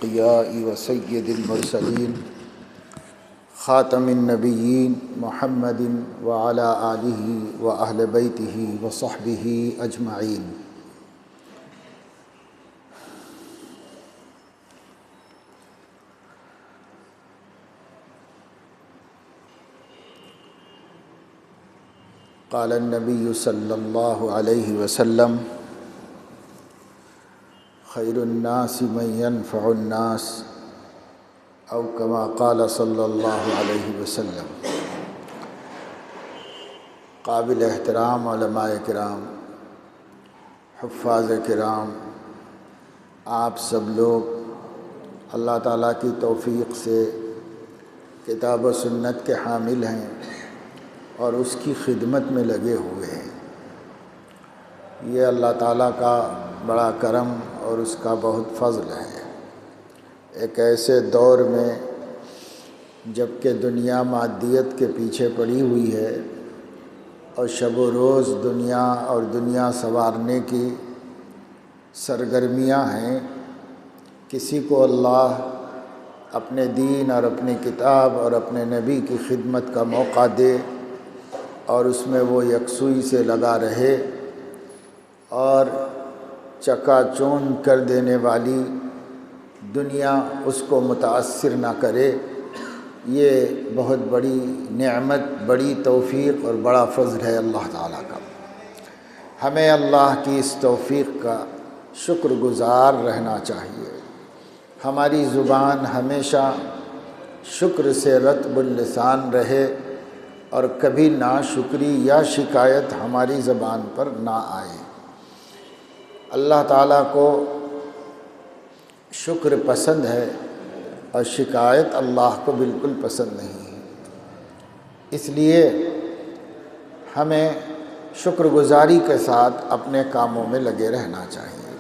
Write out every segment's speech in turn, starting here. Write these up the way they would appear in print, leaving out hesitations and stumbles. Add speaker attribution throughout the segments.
Speaker 1: الأتقياء وسيد المرسلين خاتم النبيين محمد وعلى آله وأهل بيته وصحبه أجمعين. قال النبي صلى الله عليه وسلم: خير الناس من ينفع الناس، او كما قال صلی اللہ علیہ وسلم. قابل احترام علماء کرام، حفاظ کرام، آپ سب لوگ اللہ تعالیٰ کی توفیق سے کتاب و سنت کے حامل ہیں اور اس کی خدمت میں لگے ہوئے ہیں. یہ اللہ تعالیٰ کا بڑا کرم اور اس کا بہت فضل ہے. ایک ایسے دور میں جب کہ دنیا مادیت کے پیچھے پڑی ہوئی ہے اور شب و روز دنیا اور دنیا سنوارنے کی سرگرمیاں ہیں، کسی کو اللہ اپنے دین اور اپنی کتاب اور اپنے نبی کی خدمت کا موقع دے اور اس میں وہ یکسوئی سے لگا رہے اور چکا چوند کر دینے والی دنیا اس کو متاثر نہ کرے، یہ بہت بڑی نعمت، بڑی توفیق اور بڑا فضل ہے اللہ تعالیٰ کا. ہمیں اللہ کی اس توفیق کا شکر گزار رہنا چاہیے. ہماری زبان ہمیشہ شکر سے رطب اللسان رہے اور کبھی ناشکری یا شکایت ہماری زبان پر نہ آئے. اللہ تعالیٰ کو شکر پسند ہے اور شکایت اللہ کو بالکل پسند نہیں ہے. اس لیے ہمیں شکر گزاری کے ساتھ اپنے کاموں میں لگے رہنا چاہیے.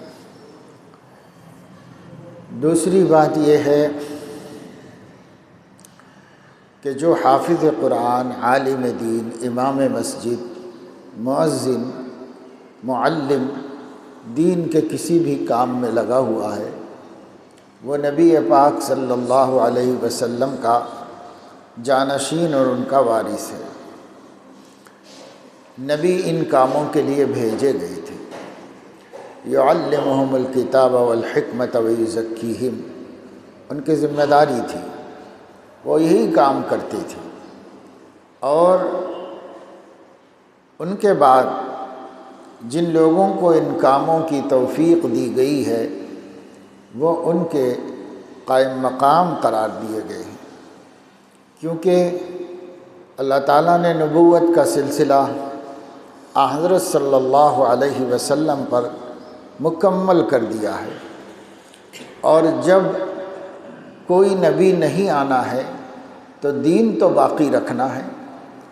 Speaker 1: دوسری بات یہ ہے کہ جو حافظ قرآن، عالم دین، امام مسجد، مؤذن، معلم، دین کے کسی بھی کام میں لگا ہوا ہے، وہ نبی پاک صلی اللہ علیہ وسلم کا جانشین اور ان کا وارث ہے. نبی ان کاموں کے لیے بھیجے گئے تھے. یعلمہم الکتاب والحکمت ویزکیہم، ان کی ذمہ داری تھی، وہ یہی کام کرتے تھے. اور ان کے بعد جن لوگوں کو ان کاموں کی توفیق دی گئی ہے وہ ان کے قائم مقام قرار دیے گئے ہیں، کیونکہ اللہ تعالیٰ نے نبوت کا سلسلہ حضرت صلی اللہ علیہ وسلم پر مکمل کر دیا ہے. اور جب کوئی نبی نہیں آنا ہے تو دین تو باقی رکھنا ہے،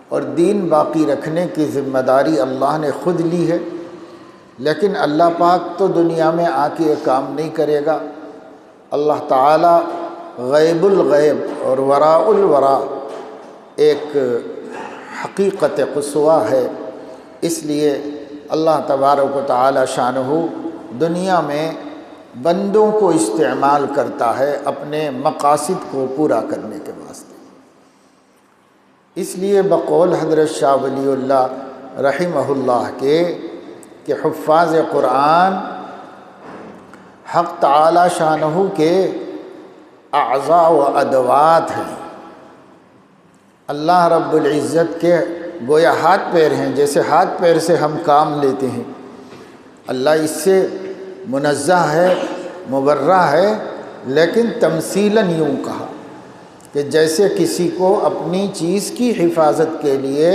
Speaker 1: اور دین باقی رکھنے کی ذمہ داری اللہ نے خود لی ہے. لیکن اللہ پاک تو دنیا میں آ کے یہ کام نہیں کرے گا. اللہ تعالیٰ غیب الغیب اور وراء الوراء ایک حقیقت قصویٰ ہے. اس لیے اللہ تبارک و تعالی شانہ دنیا میں بندوں کو استعمال کرتا ہے اپنے مقاصد کو پورا کرنے کے واسطے. اس لیے بقول حضرت شاہ ولی اللہ رحمہ اللہ کے کہ حفاظ قرآن حق تعالی شانہ کے اعضاء و ادوات ہیں. اللہ رب العزت کے گویا ہاتھ پیر ہیں. جیسے ہاتھ پیر سے ہم کام لیتے ہیں، اللہ اس سے منزہ ہے، مبرہ ہے. لیکن تمثیلاً یوں کہا کہ جیسے کسی کو اپنی چیز کی حفاظت کے لیے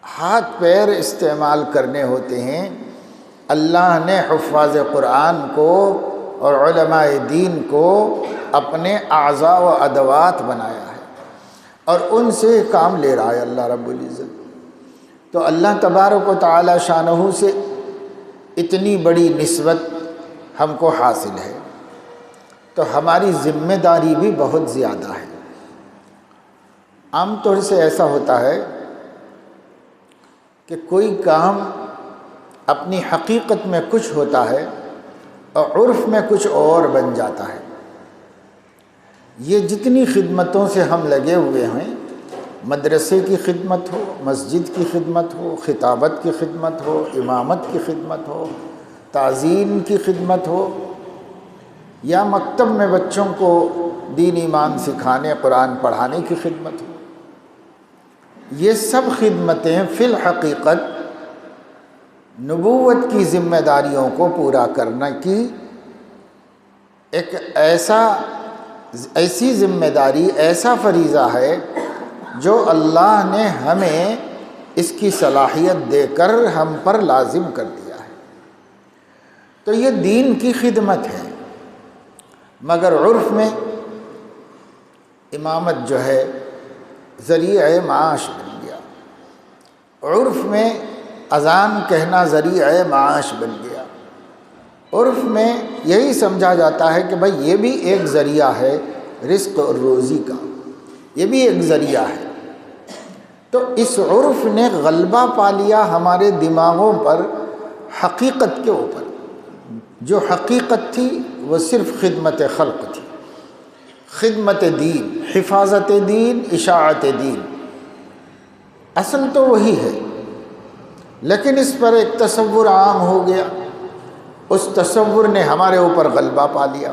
Speaker 1: ہاتھ پیر استعمال کرنے ہوتے ہیں، اللہ نے حفاظ قرآن کو اور علماء دین کو اپنے اعضاء و ادوات بنایا ہے اور ان سے کام لے رہا ہے اللہ رب العزت. تو اللہ تبارک و تعالی شانہ سے اتنی بڑی نسبت ہم کو حاصل ہے، تو ہماری ذمہ داری بھی بہت زیادہ ہے. عام طور سے ایسا ہوتا ہے کہ کوئی کام اپنی حقیقت میں کچھ ہوتا ہے اور عرف میں کچھ اور بن جاتا ہے۔ یہ جتنی خدمتوں سے ہم لگے ہوئے ہیں، مدرسے کی خدمت ہو، مسجد کی خدمت ہو، خطابت کی خدمت ہو، امامت کی خدمت ہو، تعظیم کی خدمت ہو، یا مکتب میں بچوں کو دین ایمان سکھانے، قرآن پڑھانے کی خدمت ہو، یہ سب خدمتیں فی الحقیقت نبوت کی ذمہ داریوں کو پورا کرنے کی ایک ایسی ذمہ داری، ایسا فریضہ ہے جو اللہ نے ہمیں اس کی صلاحیت دے کر ہم پر لازم کر دیا ہے۔ تو یہ دین کی خدمت ہے، مگر عرف میں امامت جو ہے ذریعہ معاش بن گیا، عرف میں اذان کہنا ذریعہ معاش بن گیا، عرف میں یہی سمجھا جاتا ہے کہ بھائی یہ بھی ایک ذریعہ ہے رزق اور روزی کا، یہ بھی ایک ذریعہ ہے۔ تو اس عرف نے غلبہ پا لیا ہمارے دماغوں پر حقیقت کے اوپر۔ جو حقیقت تھی وہ صرف خدمت خلق تھی، خدمت دین، حفاظت دین، اشاعت دین، اصل تو وہی ہے، لیکن اس پر ایک تصور عام ہو گیا، اس تصور نے ہمارے اوپر غلبہ پا لیا،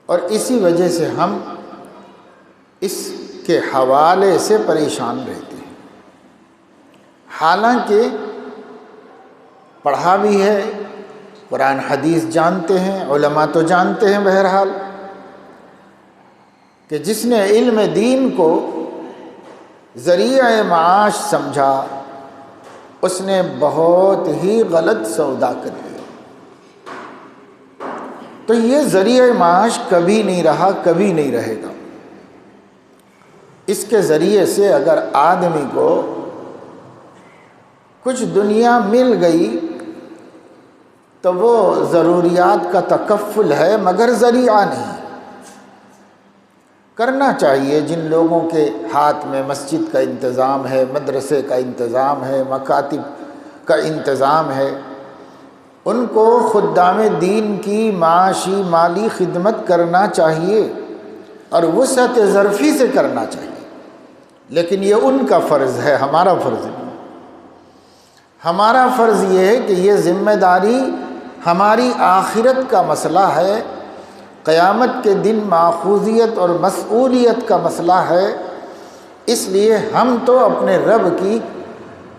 Speaker 1: اور اسی وجہ سے ہم اس کے حوالے سے پریشان رہتے ہیں۔ حالانکہ پڑھا بھی ہے، قرآن حدیث جانتے ہیں، علماء تو جانتے ہیں بہرحال کہ جس نے علم دین کو ذریعہ معاش سمجھا اس نے بہت ہی غلط سودا کر لیا۔ تو یہ ذریعہ معاش کبھی نہیں رہا، کبھی نہیں رہے گا۔ اس کے ذریعے سے اگر آدمی کو کچھ دنیا مل گئی تو وہ ضروریات کا تکفل ہے، مگر ذریعہ نہیں۔ کرنا چاہیے جن لوگوں کے ہاتھ میں مسجد کا انتظام ہے، مدرسے کا انتظام ہے، مکاتب کا انتظام ہے، ان کو خدام دین کی معاشی مالی خدمت کرنا چاہیے اور وسعت ظرفی سے کرنا چاہیے، لیکن یہ ان کا فرض ہے، ہمارا فرض نہیں۔ ہمارا فرض یہ ہے کہ یہ ذمہ داری ہماری آخرت کا مسئلہ ہے، قیامت کے دن ماخوذیت اور مسئولیت کا مسئلہ ہے، اس لیے ہم تو اپنے رب کی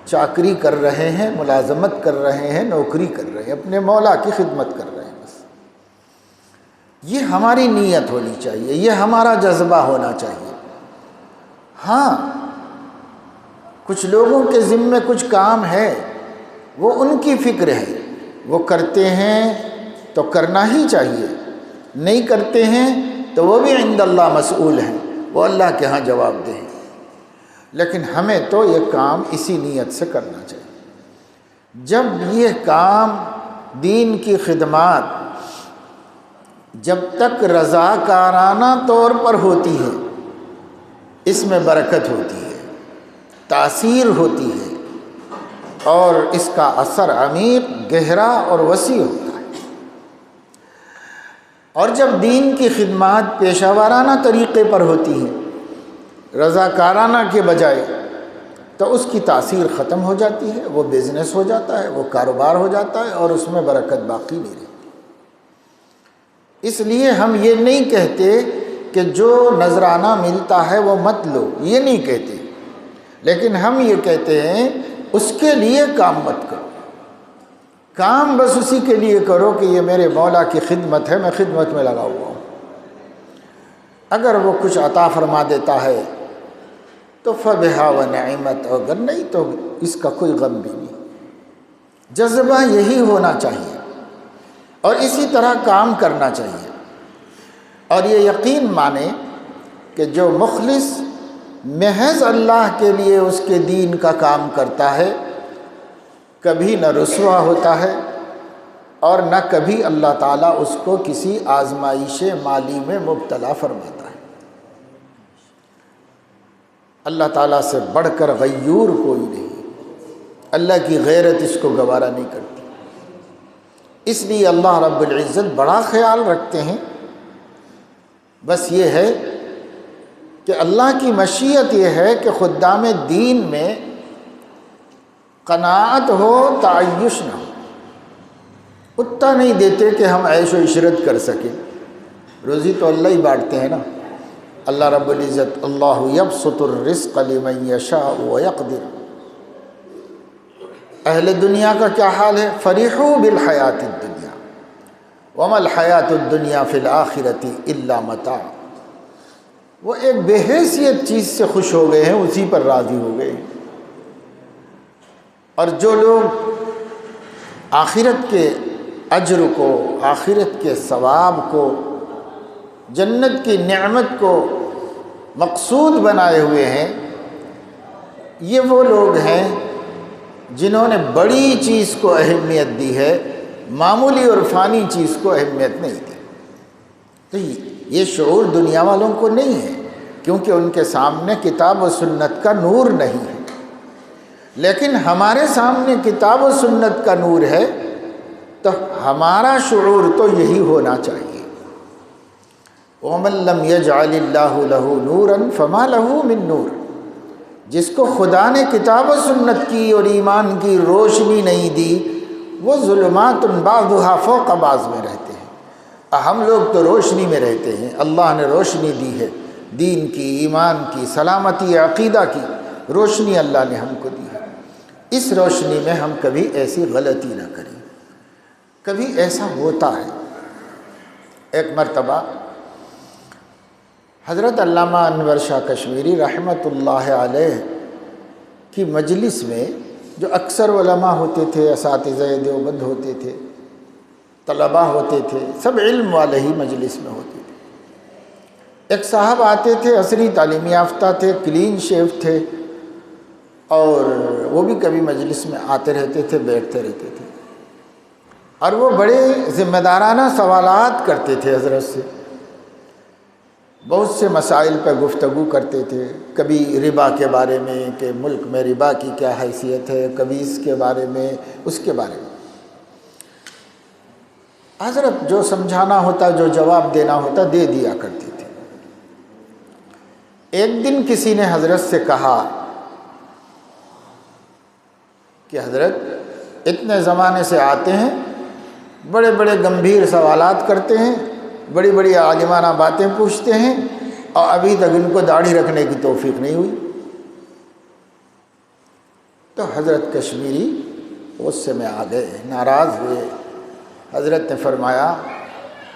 Speaker 1: چاکری کر رہے ہیں، ملازمت کر رہے ہیں، نوکری کر رہے ہیں، اپنے مولا کی خدمت کر رہے ہیں۔ بس یہ ہماری نیت ہونی چاہیے، یہ ہمارا جذبہ ہونا چاہیے۔ ہاں کچھ لوگوں کے ذمے کچھ کام ہے، وہ ان کی فکر ہے، وہ کرتے ہیں تو کرنا ہی چاہیے، نہیں کرتے ہیں تو وہ بھی عند اللہ مسئول ہیں، وہ اللہ کے ہاں جواب دیں۔ لیکن ہمیں تو یہ کام اسی نیت سے کرنا چاہیے۔ جب یہ کام دین کی خدمات جب تک رضاکارانہ طور پر ہوتی ہے، اس میں برکت ہوتی ہے، تاثیر ہوتی ہے، اور اس کا اثر عمیق، گہرا اور وسیع ہوتا ہے۔ اور جب دین کی خدمات پیشہ وارانہ طریقے پر ہوتی ہیں، رضاکارانہ کے بجائے، تو اس کی تاثیر ختم ہو جاتی ہے، وہ بزنس ہو جاتا ہے، وہ کاروبار ہو جاتا ہے، اور اس میں برکت باقی نہیں رہتی۔ اس لیے ہم یہ نہیں کہتے کہ جو نذرانہ ملتا ہے وہ مت لو، یہ نہیں کہتے، لیکن ہم یہ کہتے ہیں اس کے لیے کام مت کرو، کام بس اسی کے لیے کرو کہ یہ میرے مولا کی خدمت ہے، میں خدمت میں لگا ہوا ہوں۔ اگر وہ کچھ عطا فرما دیتا ہے تو فبہا و نعمت، اگر نہیں تو اس کا کوئی غم بھی نہیں۔ جذبہ یہی ہونا چاہیے اور اسی طرح کام کرنا چاہیے، اور یہ یقین مانے کہ جو مخلص محض اللہ کے لیے اس کے دین کا کام کرتا ہے، کبھی نہ رسوا ہوتا ہے اور نہ کبھی اللہ تعالیٰ اس کو کسی آزمائش مالی میں مبتلا فرماتا ہے۔ اللہ تعالیٰ سے بڑھ کر غیور کوئی نہیں، اللہ کی غیرت اس کو گوارا نہیں کرتی۔ اس لیے اللہ رب العزت بڑا خیال رکھتے ہیں۔ بس یہ ہے کہ اللہ کی مشیت یہ ہے کہ خدام دین میں قناعت ہو، تعیش نہ ہو۔ اتنا نہیں دیتے کہ ہم عیش و عشرت کر سکیں، روزی تو اللہ ہی بانٹتے ہیں نا۔ اللہ رب العزت اللہ یبسط الرزق لمن یشاء ویقدر۔ اہل دنیا کا کیا حال ہے؟ فریحوا بالحیات الدنیا وما الحیات الدنیا فی الآخرۃ الا متاع۔ وہ ایک بے حیثیت چیز سے خوش ہو گئے ہیں، اسی پر راضی ہو گئے ہیں۔ اور جو لوگ آخرت کے اجر کو، آخرت کے ثواب کو، جنت کی نعمت کو مقصود بنائے ہوئے ہیں، یہ وہ لوگ ہیں جنہوں نے بڑی چیز کو اہمیت دی ہے، معمولی اور فانی چیز کو اہمیت نہیں دی۔ تو یہ شعور دنیا والوں کو نہیں ہے، کیونکہ ان کے سامنے کتاب و سنت کا نور نہیں ہے۔ لیکن ہمارے سامنے کتاب و سنت کا نور ہے، تو ہمارا شعور تو یہی ہونا چاہیے۔ وَمَن لَّمْ يَجْعَلِ اللَّهُ لَهُ نُورًا فَمَا لَهُ مِن نُور۔ جس کو خدا نے کتاب و سنت کی اور ایمان کی روشنی نہیں دی، وہ ظلمات بعضها فوق بعض میں رہتے ہیں۔ ہم لوگ تو روشنی میں رہتے ہیں، اللہ نے روشنی دی ہے، دین کی، ایمان کی، سلامتی عقیدہ کی روشنی اللہ نے ہم کو دی ہے۔ اس روشنی میں ہم کبھی ایسی غلطی نہ کریں۔ کبھی ایسا ہوتا ہے، ایک مرتبہ حضرت علامہ انور شاہ کشمیری رحمۃ اللہ علیہ کی مجلس میں، جو اکثر علماء ہوتے تھے، اساتذہ دیوبند ہوتے تھے، طلباء ہوتے تھے، سب علم والے ہی مجلس میں ہوتے تھے، ایک صاحب آتے تھے، عصری تعلیم یافتہ تھے، کلین شیف تھے، اور وہ بھی کبھی مجلس میں آتے رہتے تھے، بیٹھتے رہتے تھے، اور وہ بڑے ذمہ دارانہ سوالات کرتے تھے حضرت سے، بہت سے مسائل پہ گفتگو کرتے تھے، کبھی ربا کے بارے میں کہ ملک میں ربا کی کیا حیثیت ہے، کبھی اس کے بارے میں، اس کے بارے میں۔ حضرت جو سمجھانا ہوتا، جو جواب دینا ہوتا، دے دیا کرتے تھے۔ ایک دن کسی نے حضرت سے کہا کہ حضرت اتنے زمانے سے آتے ہیں، بڑے بڑے گمبھیر سوالات کرتے ہیں، بڑی بڑی عالمانہ باتیں پوچھتے ہیں، اور ابھی تک ان کو داڑھی رکھنے کی توفیق نہیں ہوئی۔ تو حضرت کشمیری غصے میں آ گئے، ناراض ہوئے۔ حضرت نے فرمایا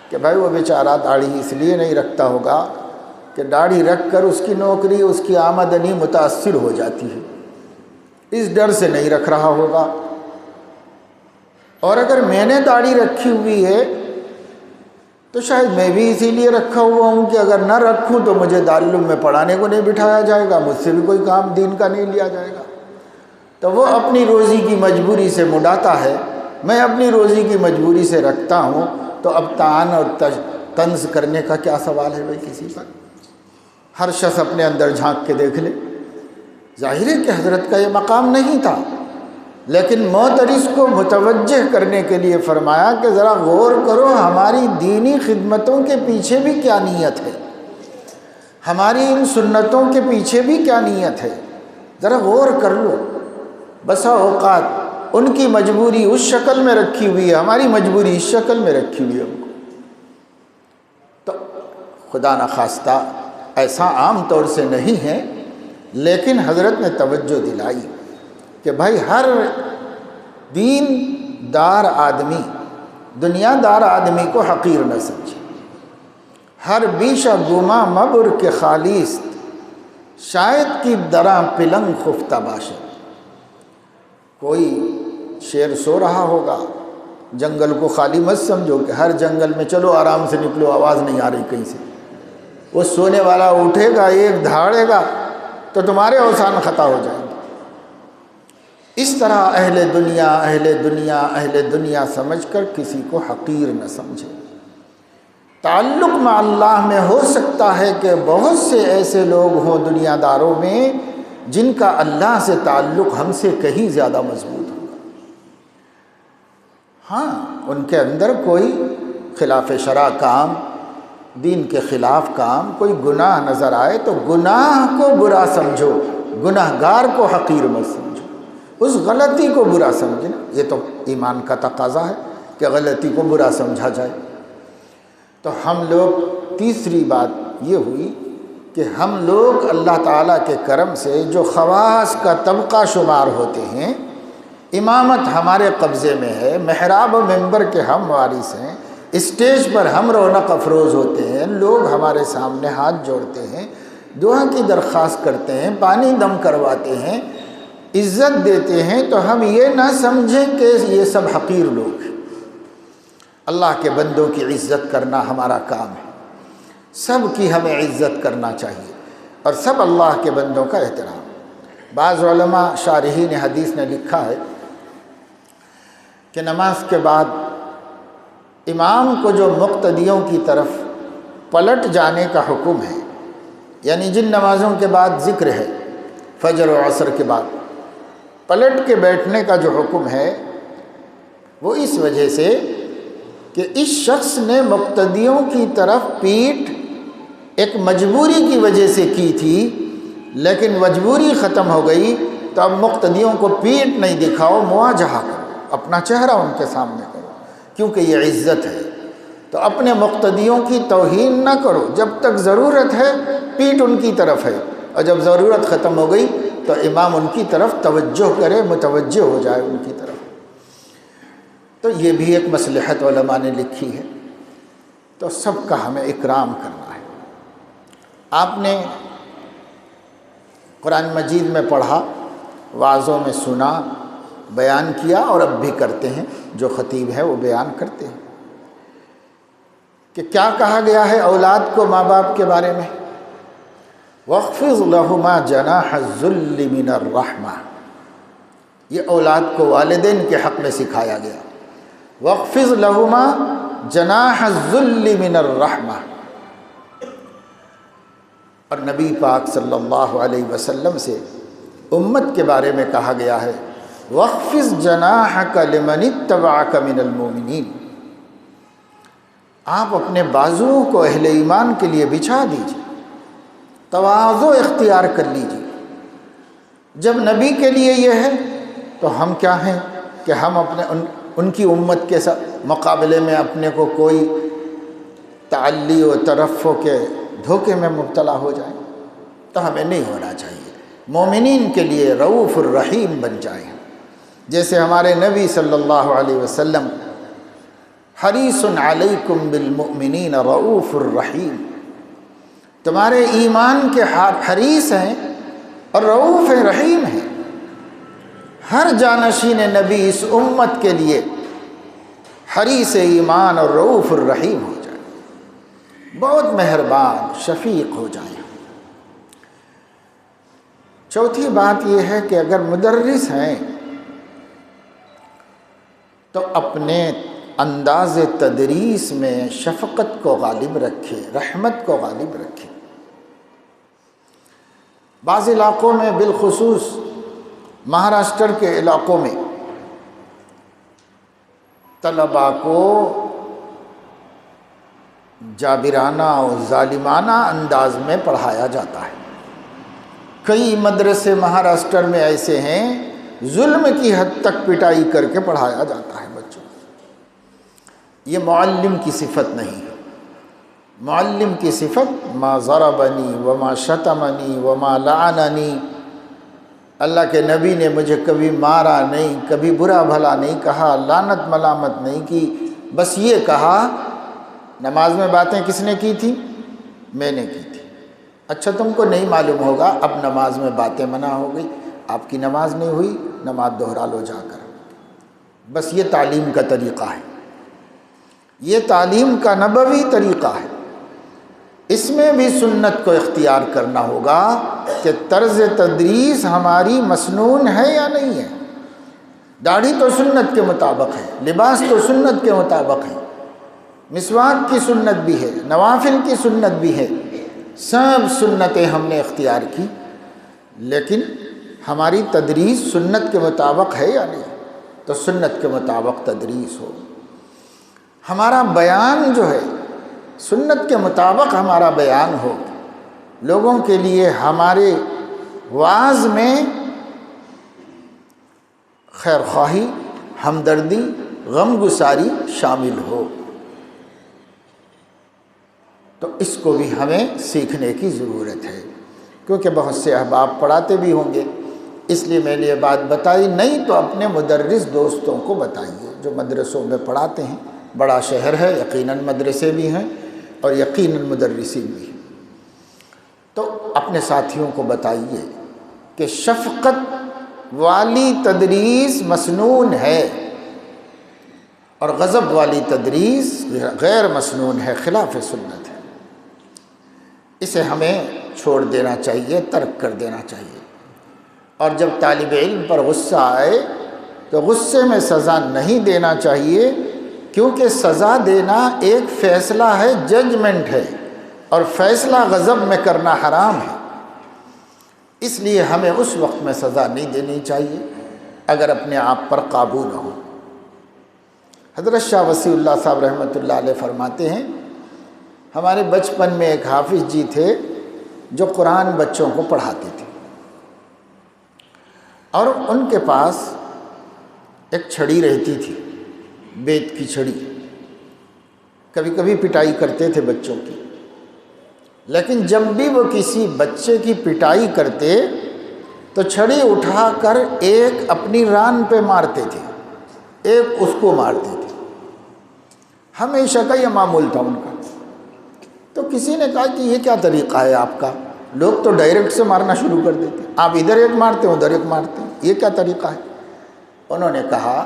Speaker 1: کہ بھائی وہ بیچارہ داڑھی اس لیے نہیں رکھتا ہوگا کہ داڑھی رکھ کر اس کی نوکری، اس کی آمدنی متاثر ہو جاتی ہے، اس ڈر سے نہیں رکھ رہا ہوگا۔ اور اگر میں نے داڑھی رکھی ہوئی ہے تو شاید میں بھی اسی لیے رکھا ہوا ہوں کہ اگر نہ رکھوں تو مجھے دارالعلوم میں پڑھانے کو نہیں بٹھایا جائے گا، مجھ سے بھی کوئی کام دین کا نہیں لیا جائے گا۔ تو وہ اپنی روزی کی مجبوری سے مڈاتا ہے، میں اپنی روزی کی مجبوری سے رکھتا ہوں، تو اب تعان اور طنز کرنے کا کیا سوال ہے بھائی کسی پر؟ ہر شخص اپنے اندر جھانک کے دیکھ لے۔ ظاہر ہے کہ حضرت کا یہ مقام نہیں تھا، لیکن معترض کو متوجہ کرنے کے لیے فرمایا کہ ذرا غور کرو، ہماری دینی خدمتوں کے پیچھے بھی کیا نیت ہے، ہماری ان سنتوں کے پیچھے بھی کیا نیت ہے، ذرا غور کر لو۔ بسا اوقات ان کی مجبوری اس شکل میں رکھی ہوئی ہے، ہماری مجبوری اس شکل میں رکھی ہوئی ہے ہم کو۔ تو خدا نخواستہ ایسا عام طور سے نہیں ہے، لیکن حضرت نے توجہ دلائی کہ بھائی ہر دین دار آدمی، دنیا دار آدمی کو حقیر نہ سمجھے۔ ہر بیشہ گما مبر کے خالیست، شاید کی دراں پلنگ خفتہ باشد۔ کوئی شیر سو رہا ہوگا، جنگل کو خالی مت سمجھو کہ ہر جنگل میں چلو آرام سے نکلو، آواز نہیں آ رہی کہیں سے۔ وہ سونے والا اٹھے گا، ایک دھاڑے گا تو تمہارے اوسان خطا ہو جائیں گے۔ اس طرح اہل دنیا اہل دنیا اہل دنیا سمجھ کر کسی کو حقیر نہ سمجھے۔ تعلق مع اللہ میں ہو سکتا ہے کہ بہت سے ایسے لوگ ہوں دنیا داروں میں جن کا اللہ سے تعلق ہم سے کہیں زیادہ مضبوط ہوگا۔ ہاں ان کے اندر کوئی خلاف شرع کام، دین کے خلاف کام، کوئی گناہ نظر آئے تو گناہ کو برا سمجھو، گناہ گار کو حقیر مت سمجھو، اس غلطی کو برا سمجھنا۔ یہ تو ایمان کا تقاضا ہے کہ غلطی کو برا سمجھا جائے۔ تو ہم لوگ، تیسری بات یہ ہوئی کہ ہم لوگ اللہ تعالیٰ کے کرم سے جو خواص کا طبقہ شمار ہوتے ہیں، امامت ہمارے قبضے میں ہے، محراب و منبر کے ہم وارث ہیں، اسٹیج پر ہم رونق افروز ہوتے ہیں، لوگ ہمارے سامنے ہاتھ جوڑتے ہیں، دعا کی درخواست کرتے ہیں، پانی دم کرواتے ہیں، عزت دیتے ہیں، تو ہم یہ نہ سمجھیں کہ یہ سب حقیر لوگ ہیں۔ اللہ کے بندوں کی عزت کرنا ہمارا کام ہے، سب کی ہمیں عزت کرنا چاہیے، اور سب اللہ کے بندوں کا احترام۔ بعض علماء شارحین حدیث نے لکھا ہے کہ نماز کے بعد امام کو جو مقتدیوں کی طرف پلٹ جانے کا حکم ہے، یعنی جن نمازوں کے بعد ذکر ہے، فجر و عصر کے بعد پلٹ کے بیٹھنے کا جو حکم ہے، وہ اس وجہ سے کہ اس شخص نے مقتدیوں کی طرف پیٹھ ایک مجبوری کی وجہ سے کی تھی، لیکن مجبوری ختم ہو گئی، تو اب مقتدیوں کو پیٹھ نہیں دکھاؤ، مواجہہ کرو، اپنا چہرہ ان کے سامنے کرو، کیونکہ یہ عزت ہے۔ تو اپنے مقتدیوں کی توہین نہ کرو، جب تک ضرورت ہے پیٹھ ان کی طرف ہے، اور جب ضرورت ختم ہو گئی تو امام ان کی طرف توجہ کرے، متوجہ ہو جائے ان کی طرف۔ تو یہ بھی ایک مصلحت علماء نے لکھی ہے۔ تو سب کا ہمیں اکرام کرنا ہے۔ آپ نے قرآن مجید میں پڑھا، وعظوں میں سنا، بیان کیا، اور اب بھی کرتے ہیں، جو خطیب ہے وہ بیان کرتے ہیں کہ کیا کہا گیا ہے اولاد کو ماں باپ کے بارے میں، وَاخْفِضْ لَهُمَا جَنَاحَ الذُّلِّ مِنَ الرَّحْمَةِ۔ یہ اولاد کو والدین کے حق میں سکھایا گیا، وَاخْفِضْ لَهُمَا جَنَاحَ الذُّلِّ مِنَ الرَّحْمَةِ۔ اور نبی پاک صلی اللہ علیہ وسلم سے امت کے بارے میں کہا گیا ہے، وَاخْفِضْ جَنَاحَكَ لِمَنِ اتَّبَعَكَ مِنَ الْمُؤْمِنِينَ۔ آپ اپنے بازوؤں کو اہل ایمان کے لیے بچھا دیجیے، تواضع اختیار کر لیجیے۔ جب نبی کے لیے یہ ہے تو ہم کیا ہیں کہ ہم اپنے ان کی امت کے مقابلے میں اپنے کو کوئی تعلی و ترفع کے دھوکے میں مبتلا ہو جائیں، تو ہمیں نہیں ہونا چاہیے۔ مومنین کے لیے رؤوف الرحیم بن جائیں، جیسے ہمارے نبی صلی اللہ علیہ وسلم حریص علیکم بالمؤمنین رؤوف الرحیم، تمہارے ایمان کے حریص ہیں اور رؤوف رحیم ہیں۔ ہر جانشین نبی اس امت کے لیے حریص ایمان اور رؤوف الرحیم ہو جائے، بہت مہربان شفیق ہو جائیں۔ چوتھی بات یہ ہے کہ اگر مدرس ہیں تو اپنے انداز تدریس میں شفقت کو غالب رکھے، رحمت کو غالب رکھے۔ بعض علاقوں میں، بالخصوص مہاراشٹر کے علاقوں میں، طلباء کو جابرانہ اور ظالمانہ انداز میں پڑھایا جاتا ہے۔ کئی مدرسے مہاراشٹر میں ایسے ہیں، ظلم کی حد تک پٹائی کر کے پڑھایا جاتا ہے بچوں کو۔ یہ معلم کی صفت نہیں ہے۔ معلم کی صفت ما ضربنی وما شتمنی وما لعننی، اللہ کے نبی نے مجھے کبھی مارا نہیں، کبھی برا بھلا نہیں کہا، لعنت ملامت نہیں کی، بس یہ کہا نماز میں باتیں کس نے کی تھی؟ میں نے کی تھی۔ اچھا تم کو نہیں معلوم ہوگا، اب نماز میں باتیں منع ہو گئی، آپ کی نماز نہیں ہوئی، نماز دہرا لو جا کر۔ بس یہ تعلیم کا طریقہ ہے، یہ تعلیم کا نبوی طریقہ ہے۔ اس میں بھی سنت کو اختیار کرنا ہوگا کہ طرز تدریس ہماری مسنون ہے یا نہیں ہے۔ داڑھی تو سنت کے مطابق ہے، لباس تو سنت کے مطابق ہے، مسواک کی سنت بھی ہے، نوافل کی سنت بھی ہے، سب سنتیں ہم نے اختیار کی، لیکن ہماری تدریس سنت کے مطابق ہے یا نہیں؟ تو سنت کے مطابق تدریس ہو۔ ہمارا بیان جو ہے سنت کے مطابق ہمارا بیان ہو، لوگوں کے لیے ہمارے وعظ میں خیر خواہی، ہمدردی، غم گساری شامل ہو، تو اس کو بھی ہمیں سیکھنے کی ضرورت ہے، کیونکہ بہت سے احباب پڑھاتے بھی ہوں گے، اس لیے میں نے یہ بات بتائی، نہیں تو اپنے مدرس دوستوں کو بتائیے جو مدرسوں میں پڑھاتے ہیں، بڑا شہر ہے، یقیناً مدرسے بھی ہیں اور یقیناً مدرسین بھی ہیں، تو اپنے ساتھیوں کو بتائیے کہ شفقت والی تدریس مسنون ہے اور غضب والی تدریس غیر مسنون ہے، خلاف سنت ہے، اسے ہمیں چھوڑ دینا چاہیے، ترک کر دینا چاہیے۔ اور جب طالب علم پر غصہ آئے تو غصے میں سزا نہیں دینا چاہیے، کیونکہ سزا دینا ایک فیصلہ ہے، ججمنٹ ہے، اور فیصلہ غضب میں کرنا حرام ہے، اس لیے ہمیں اس وقت میں سزا نہیں دینی چاہیے اگر اپنے آپ پر قابو نہ ہو۔ حضرت شاہ وسیع اللہ صاحب رحمۃ اللہ علیہ فرماتے ہیں، ہمارے بچپن میں ایک حافظ جی تھے جو قرآن بچوں کو پڑھاتے تھے، اور ان کے پاس ایک چھڑی رہتی تھی، بیت کی چھڑی، کبھی کبھی پٹائی کرتے تھے بچوں کی، لیکن جب بھی وہ کسی بچے کی پٹائی کرتے تو چھڑی اٹھا کر ایک اپنی ران پہ مارتے تھے، ایک اس کو مارتے تھے، ہمیشہ کا یہ معمول تھا ان کا۔ تو کسی نے کہا کہ یہ کیا طریقہ ہے آپ کا، لوگ تو ڈائریکٹ سے مارنا شروع کر دیتے، آپ ادھر ایک مارتے ہیں ادھر ایک مارتے ہیں، یہ کیا طریقہ ہے؟ انہوں نے کہا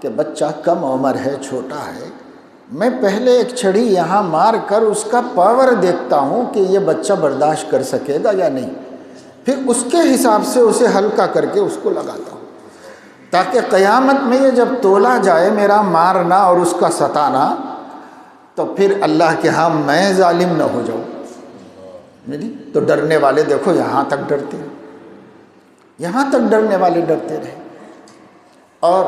Speaker 1: کہ بچہ کم عمر ہے، چھوٹا ہے، میں پہلے ایک چھڑی یہاں مار کر اس کا پاور دیکھتا ہوں کہ یہ بچہ برداشت کر سکے گا یا نہیں، پھر اس کے حساب سے اسے ہلکا کر کے اس کو لگاتا ہوں، تاکہ قیامت میں یہ جب تولا جائے میرا مارنا اور اس کا ستانا، تو پھر اللہ کے ہاں میں ظالم نہ ہو جاؤں۔ نہیں تو ڈرنے والے دیکھو یہاں تک ڈرتے ہیں، یہاں تک ڈرنے والے ڈرتے رہے۔ اور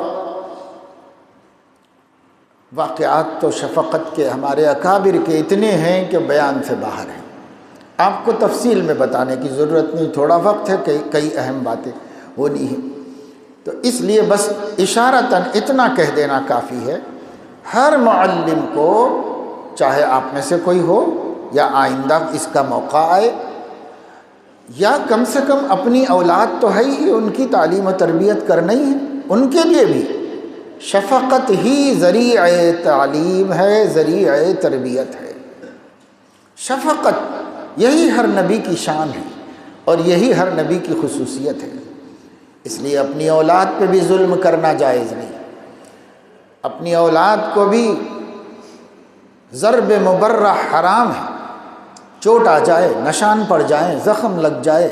Speaker 1: واقعات تو شفقت کے ہمارے اکابر کے اتنے ہیں کہ بیان سے باہر ہیں، آپ کو تفصیل میں بتانے کی ضرورت نہیں، تھوڑا وقت ہے، کئی اہم باتیں ہونی ہیں، تو اس لیے بس اشارتاً اتنا کہہ دینا کافی ہے، ہر معلم کو، چاہے آپ میں سے کوئی ہو یا آئندہ اس کا موقع آئے، یا کم سے کم اپنی اولاد تو ہے ہی، ان کی تعلیم و تربیت کرنا ہی ہے، ان کے لیے بھی شفقت ہی ذریعہ تعلیم ہے، ذریعہ تربیت ہے۔ شفقت یہی ہر نبی کی شان ہے اور یہی ہر نبی کی خصوصیت ہے، اس لیے اپنی اولاد پہ بھی ظلم کرنا جائز نہیں، اپنی اولاد کو بھی ضرب مبرح حرام ہے، چوٹ آ جائے، نشان پڑ جائیں، زخم لگ جائے،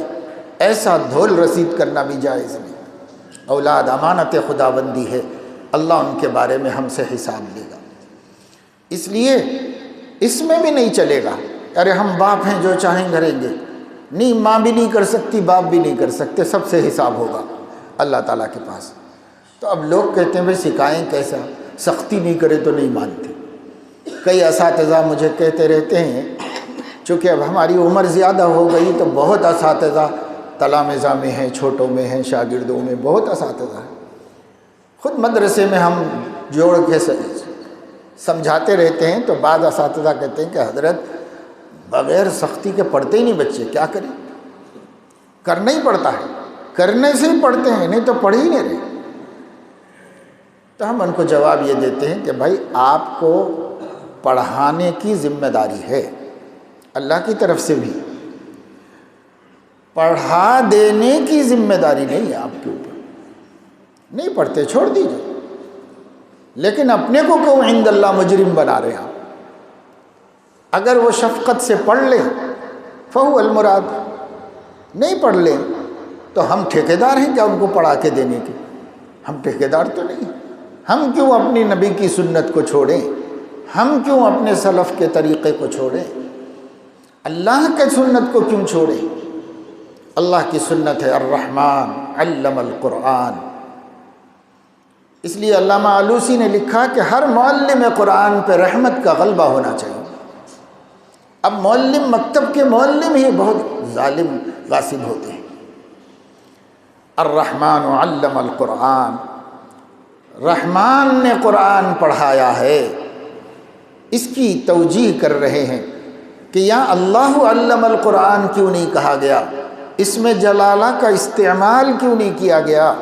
Speaker 1: ایسا دھول رسید کرنا بھی جائز نہیں۔ اولاد امانت خداوندی ہے، اللہ ان کے بارے میں ہم سے حساب لے گا، اس لیے اس میں بھی نہیں چلے گا ارے ہم باپ ہیں جو چاہیں کریں گے، نہیں، ماں بھی نہیں کر سکتی، باپ بھی نہیں کر سکتے، سب سے حساب ہوگا اللہ تعالیٰ کے پاس۔ تو اب لوگ کہتے ہیں بھائی سکھائیں کیسا، سختی نہیں کرے تو نہیں مانتے۔ کئی اساتذہ مجھے کہتے رہتے ہیں، چونکہ اب ہماری عمر زیادہ ہو گئی تو بہت اساتذہ تلامذہ میں ہیں، چھوٹوں میں ہیں، شاگردوں میں بہت اساتذہ ہیں، خود مدرسے میں ہم جوڑ کے سمجھاتے رہتے ہیں، تو بعض اساتذہ کہتے ہیں کہ حضرت بغیر سختی کے پڑھتے ہی نہیں بچے، کیا کریں، کرنا ہی پڑتا ہے، کرنے سے ہی پڑھتے ہیں، نہیں تو پڑھ ہی نہیں رہے۔ تو ہم ان کو جواب یہ دیتے ہیں کہ بھائی آپ کو پڑھانے کی ذمہ داری ہے اللہ کی طرف سے بھی، پڑھا دینے کی ذمہ داری نہیں ہے آپ کے اوپر، نہیں پڑھتے چھوڑ دیجیے، لیکن اپنے کو کیوں عند اللہ مجرم بنا رہے ہیں؟ اگر وہ شفقت سے پڑھ لیں فہو المراد، نہیں پڑھ لیں تو ہم ٹھیکیدار ہیں کیا ان کو پڑھا کے دینے کے؟ ہم ٹھیکیدار تو نہیں، ہم کیوں اپنی نبی کی سنت کو چھوڑیں، ہم کیوں اپنے سلف کے طریقے کو چھوڑیں، اللہ کے سنت کو کیوں چھوڑیں؟ اللہ کی سنت ہے الرحمن علم القرآن، اس لیے علامہ آلوسی نے لکھا کہ ہر معلم قرآن پہ رحمت کا غلبہ ہونا چاہیے۔ اب معلم، مکتب کے معلم ہی بہت ظالم غاصب ہوتے ہیں۔ الرحمن علم القرآن، رحمان نے قرآن پڑھایا ہے، اس کی توجیہ کر رہے ہیں کہ یا اللہ علم القرآن کیوں نہیں کہا گیا، اس میں جلالہ کا استعمال کیوں نہیں کیا گیا،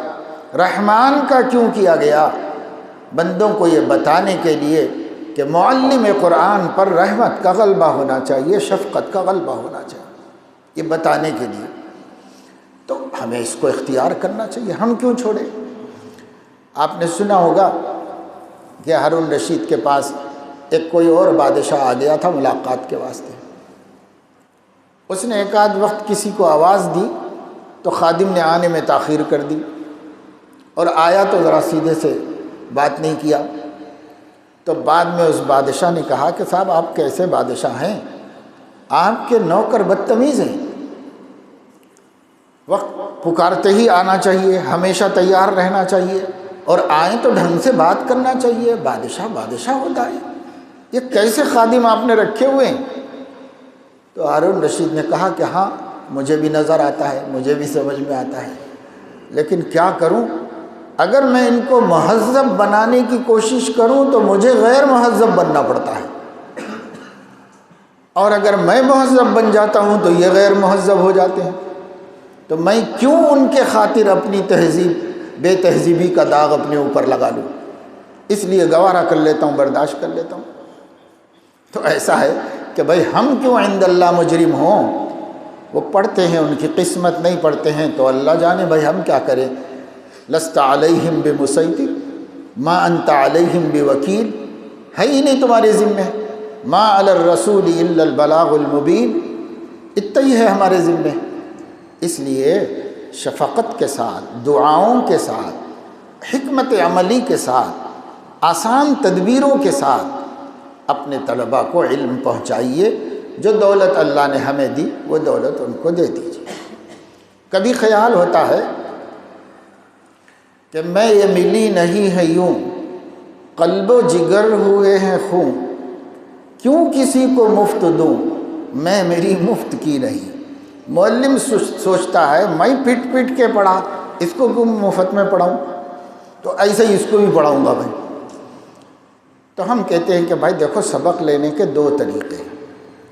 Speaker 1: رحمان کا کیوں کیا گیا؟ بندوں کو یہ بتانے کے لیے کہ معلم قرآن پر رحمت کا غلبہ ہونا چاہیے، شفقت کا غلبہ ہونا چاہیے، یہ بتانے کے لیے۔ تو ہمیں اس کو اختیار کرنا چاہیے، ہم کیوں چھوڑیں؟ آپ نے سنا ہوگا کہ ہارون رشید کے پاس ایک کوئی اور بادشاہ آ گیا تھا ملاقات کے واسطے۔ اس نے ایک آدھ وقت کسی کو آواز دی تو خادم نے آنے میں تاخیر کر دی، اور آیا تو ذرا سیدھے سے بات نہیں کیا۔ تو بعد میں اس بادشاہ نے کہا کہ صاحب آپ کیسے بادشاہ ہیں، آپ کے نوکر بدتمیز ہیں، وقت پکارتے ہی آنا چاہیے، ہمیشہ تیار رہنا چاہیے، اور آئیں تو ڈھنگ سے بات کرنا چاہیے، بادشاہ بادشاہ ہوتا ہے، یہ کیسے خادم آپ نے رکھے ہوئے ہیں؟ تو ہارون رشید نے کہا کہ ہاں مجھے بھی نظر آتا ہے، مجھے بھی سمجھ میں آتا ہے، لیکن کیا کروں، اگر میں ان کو مہذب بنانے کی کوشش کروں تو مجھے غیر مہذب بننا پڑتا ہے، اور اگر میں مہذب بن جاتا ہوں تو یہ غیر مہذب ہو جاتے ہیں، تو میں کیوں ان کے خاطر اپنی تہذیب بے تہذیبی کا داغ اپنے اوپر لگا لوں، اس لیے گوارا کر لیتا ہوں، برداشت کر لیتا ہوں۔ تو ایسا ہے کہ بھائی ہم کیوں عند اللہ مجرم ہوں؟ وہ پڑھتے ہیں، ان کی قسمت نہیں پڑھتے ہیں تو اللہ جانے بھائی ہم کیا کریں۔ لست علیہم بمسیطر ما انت علیہم بوکیل، ہے ہی نہیں تمہارے ذمے، ما علی الرسول الا البلاغ المبین، اتنا ہی ہے ہمارے ذمے۔ اس لیے شفقت کے ساتھ، دعاؤں کے ساتھ، حکمت عملی کے ساتھ، آسان تدبیروں کے ساتھ اپنے طلباء کو علم پہنچائیے، جو دولت اللہ نے ہمیں دی وہ دولت ان کو دے دیجیے۔ کبھی خیال ہوتا ہے کہ میں یہ ملی نہیں ہے یوں، قلب و جگر ہوئے ہیں خوں، کیوں کسی کو مفت دوں، میں میری مفت کی نہیں۔ معلم سوچتا ہے میں پٹ پٹ کے پڑھا، اس کو کیوں مفت میں پڑھاؤں، تو ایسے ہی اس کو بھی پڑھاؤں گا میں۔ تو ہم کہتے ہیں کہ بھائی دیکھو سبق لینے کے دو طریقے ہیں،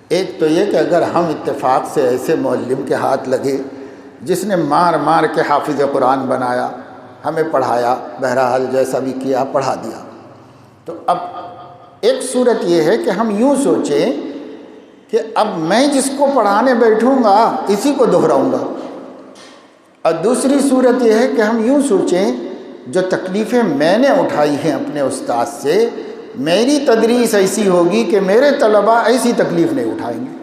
Speaker 1: ایک تو یہ کہ اگر ہم اتفاق سے ایسے معلم کے ہاتھ لگے جس نے مار مار کے حافظ قرآن بنایا، ہمیں پڑھایا، بہرحال جیسا بھی کیا پڑھا دیا، تو اب ایک صورت یہ ہے کہ ہم یوں سوچیں کہ اب میں جس کو پڑھانے بیٹھوں گا اسی کو دہراؤں گا، اور دوسری صورت یہ ہے کہ ہم یوں سوچیں جو تکلیفیں میں نے اٹھائی ہیں اپنے استاد سے، میری تدریس ایسی ہوگی کہ میرے طلباء ایسی تکلیف نہیں اٹھائیں گے۔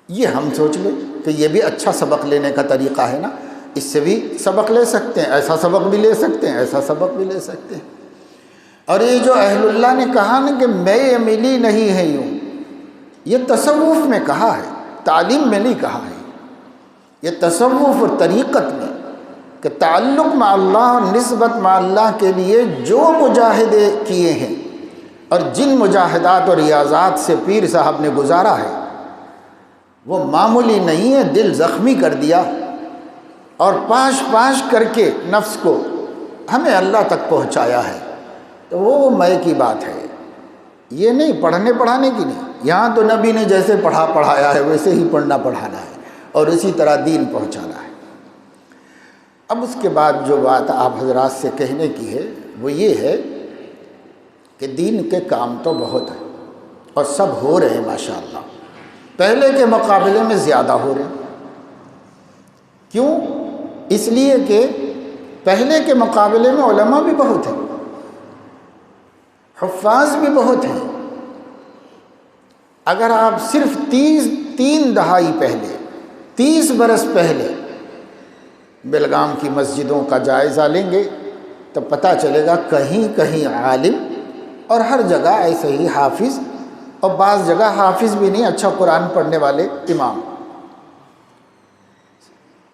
Speaker 1: یہ ہم سوچ لیں کہ یہ بھی اچھا سبق لینے کا طریقہ ہے نا، اس سے بھی سبق لے سکتے ہیں، ایسا سبق بھی لے سکتے ہیں، ایسا سبق بھی لے سکتے ہیں۔ اور یہ جو اہل اللہ نے کہا نا کہ میں یہ ملی نہیں ہے یوں، یہ تصوف میں کہا ہے، تعلیم میں نہیں کہا ہے، یہ تصوف اور طریقت میں کہ تعلق مع اللہ اور نسبت مع اللہ کے لیے جو مجاہدے کیے ہیں اور جن مجاہدات اور ریاضات سے پیر صاحب نے گزارا ہے وہ معمولی نہیں ہے، دل زخمی کر دیا اور پاش پاش کر کے نفس کو ہمیں اللہ تک پہنچایا ہے، تو وہ میں کی بات ہے، یہ نہیں پڑھنے پڑھانے کی نہیں۔ یہاں تو نبی نے جیسے پڑھایا ہے ویسے ہی پڑھنا پڑھانا ہے اور اسی طرح دین پہنچانا ہے۔ اب اس کے بعد جو بات آپ حضرات سے کہنے کی ہے وہ یہ ہے کہ دین کے کام تو بہت ہیں اور سب ہو رہے ہیں ماشاءاللہ، پہلے کے مقابلے میں زیادہ ہو رہے ہیں۔ کیوں؟ اس لیے کہ پہلے کے مقابلے میں علماء بھی بہت ہیں، حفاظ بھی بہت ہیں۔ اگر آپ صرف 3 دہائی پہلے، 30 برس پہلے بیلگام کی مسجدوں کا جائزہ لیں گے تو پتہ چلے گا کہیں کہیں عالم اور ہر جگہ ایسے ہی حافظ، اور بعض جگہ حافظ بھی نہیں، اچھا قرآن پڑھنے والے امام،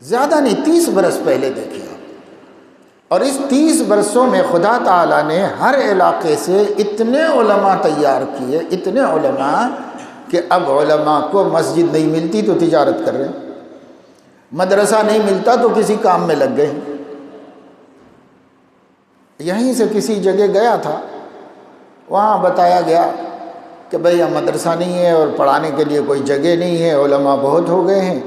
Speaker 1: زیادہ نہیں 30 برس پہلے دیکھیے آپ، اور اس 30 برسوں میں خدا تعالیٰ نے ہر علاقے سے اتنے علماء تیار کیے، اتنے علماء کہ اب علماء کو مسجد نہیں ملتی تو تجارت کر رہے ہیں، مدرسہ نہیں ملتا تو کسی کام میں لگ گئے۔ یہیں سے کسی جگہ گیا تھا، وہاں بتایا گیا کہ بھئی یہاں مدرسہ نہیں ہے اور پڑھانے کے لیے کوئی جگہ نہیں ہے، علماء بہت ہو گئے ہیں،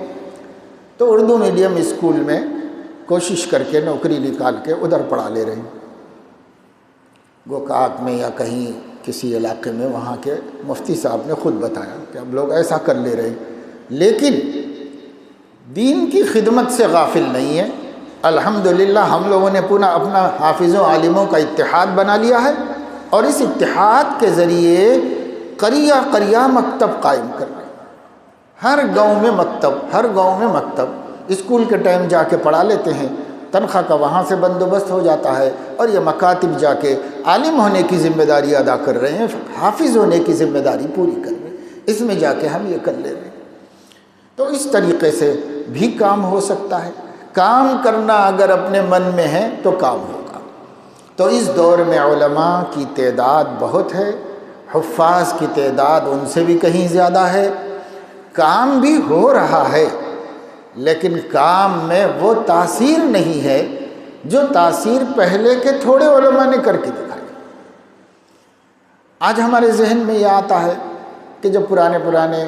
Speaker 1: تو اردو میڈیم اسکول میں کوشش کر کے نوکری نکال کے ادھر پڑھا لے رہے ہیں، گوکاک میں یا کہیں کسی علاقے میں۔ وہاں کے مفتی صاحب نے خود بتایا کہ اب لوگ ایسا کر لے رہے ہیں، لیکن دین کی خدمت سے غافل نہیں ہے۔ الحمدللہ ہم لوگوں نے پورا اپنا حافظوں عالموں کا اتحاد بنا لیا ہے، اور اس اتحاد کے ذریعے قریہ قریہ مکتب قائم کر رہے ہیں۔ ہر گاؤں میں مکتب، ہر گاؤں میں مکتب، اسکول کے ٹائم جا کے پڑھا لیتے ہیں، تنخواہ کا وہاں سے بندوبست ہو جاتا ہے، اور یہ مکاتب جا کے عالم ہونے کی ذمہ داری ادا کر رہے ہیں، حافظ ہونے کی ذمہ داری پوری کر رہے ہیں، اس میں جا کے ہم یہ کر لے رہے ہیں۔ تو اس طریقے سے بھی کام ہو سکتا ہے۔ کام کرنا اگر اپنے من میں ہے تو کام ہوگا۔ تو اس دور میں علماء کی تعداد بہت ہے، حفاظ کی تعداد ان سے بھی کہیں زیادہ ہے، کام بھی ہو رہا ہے، لیکن کام میں وہ تاثیر نہیں ہے جو تاثیر پہلے کے تھوڑے علماء نے کر کے دکھائی۔ آج ہمارے ذہن میں یہ آتا ہے کہ جب پرانے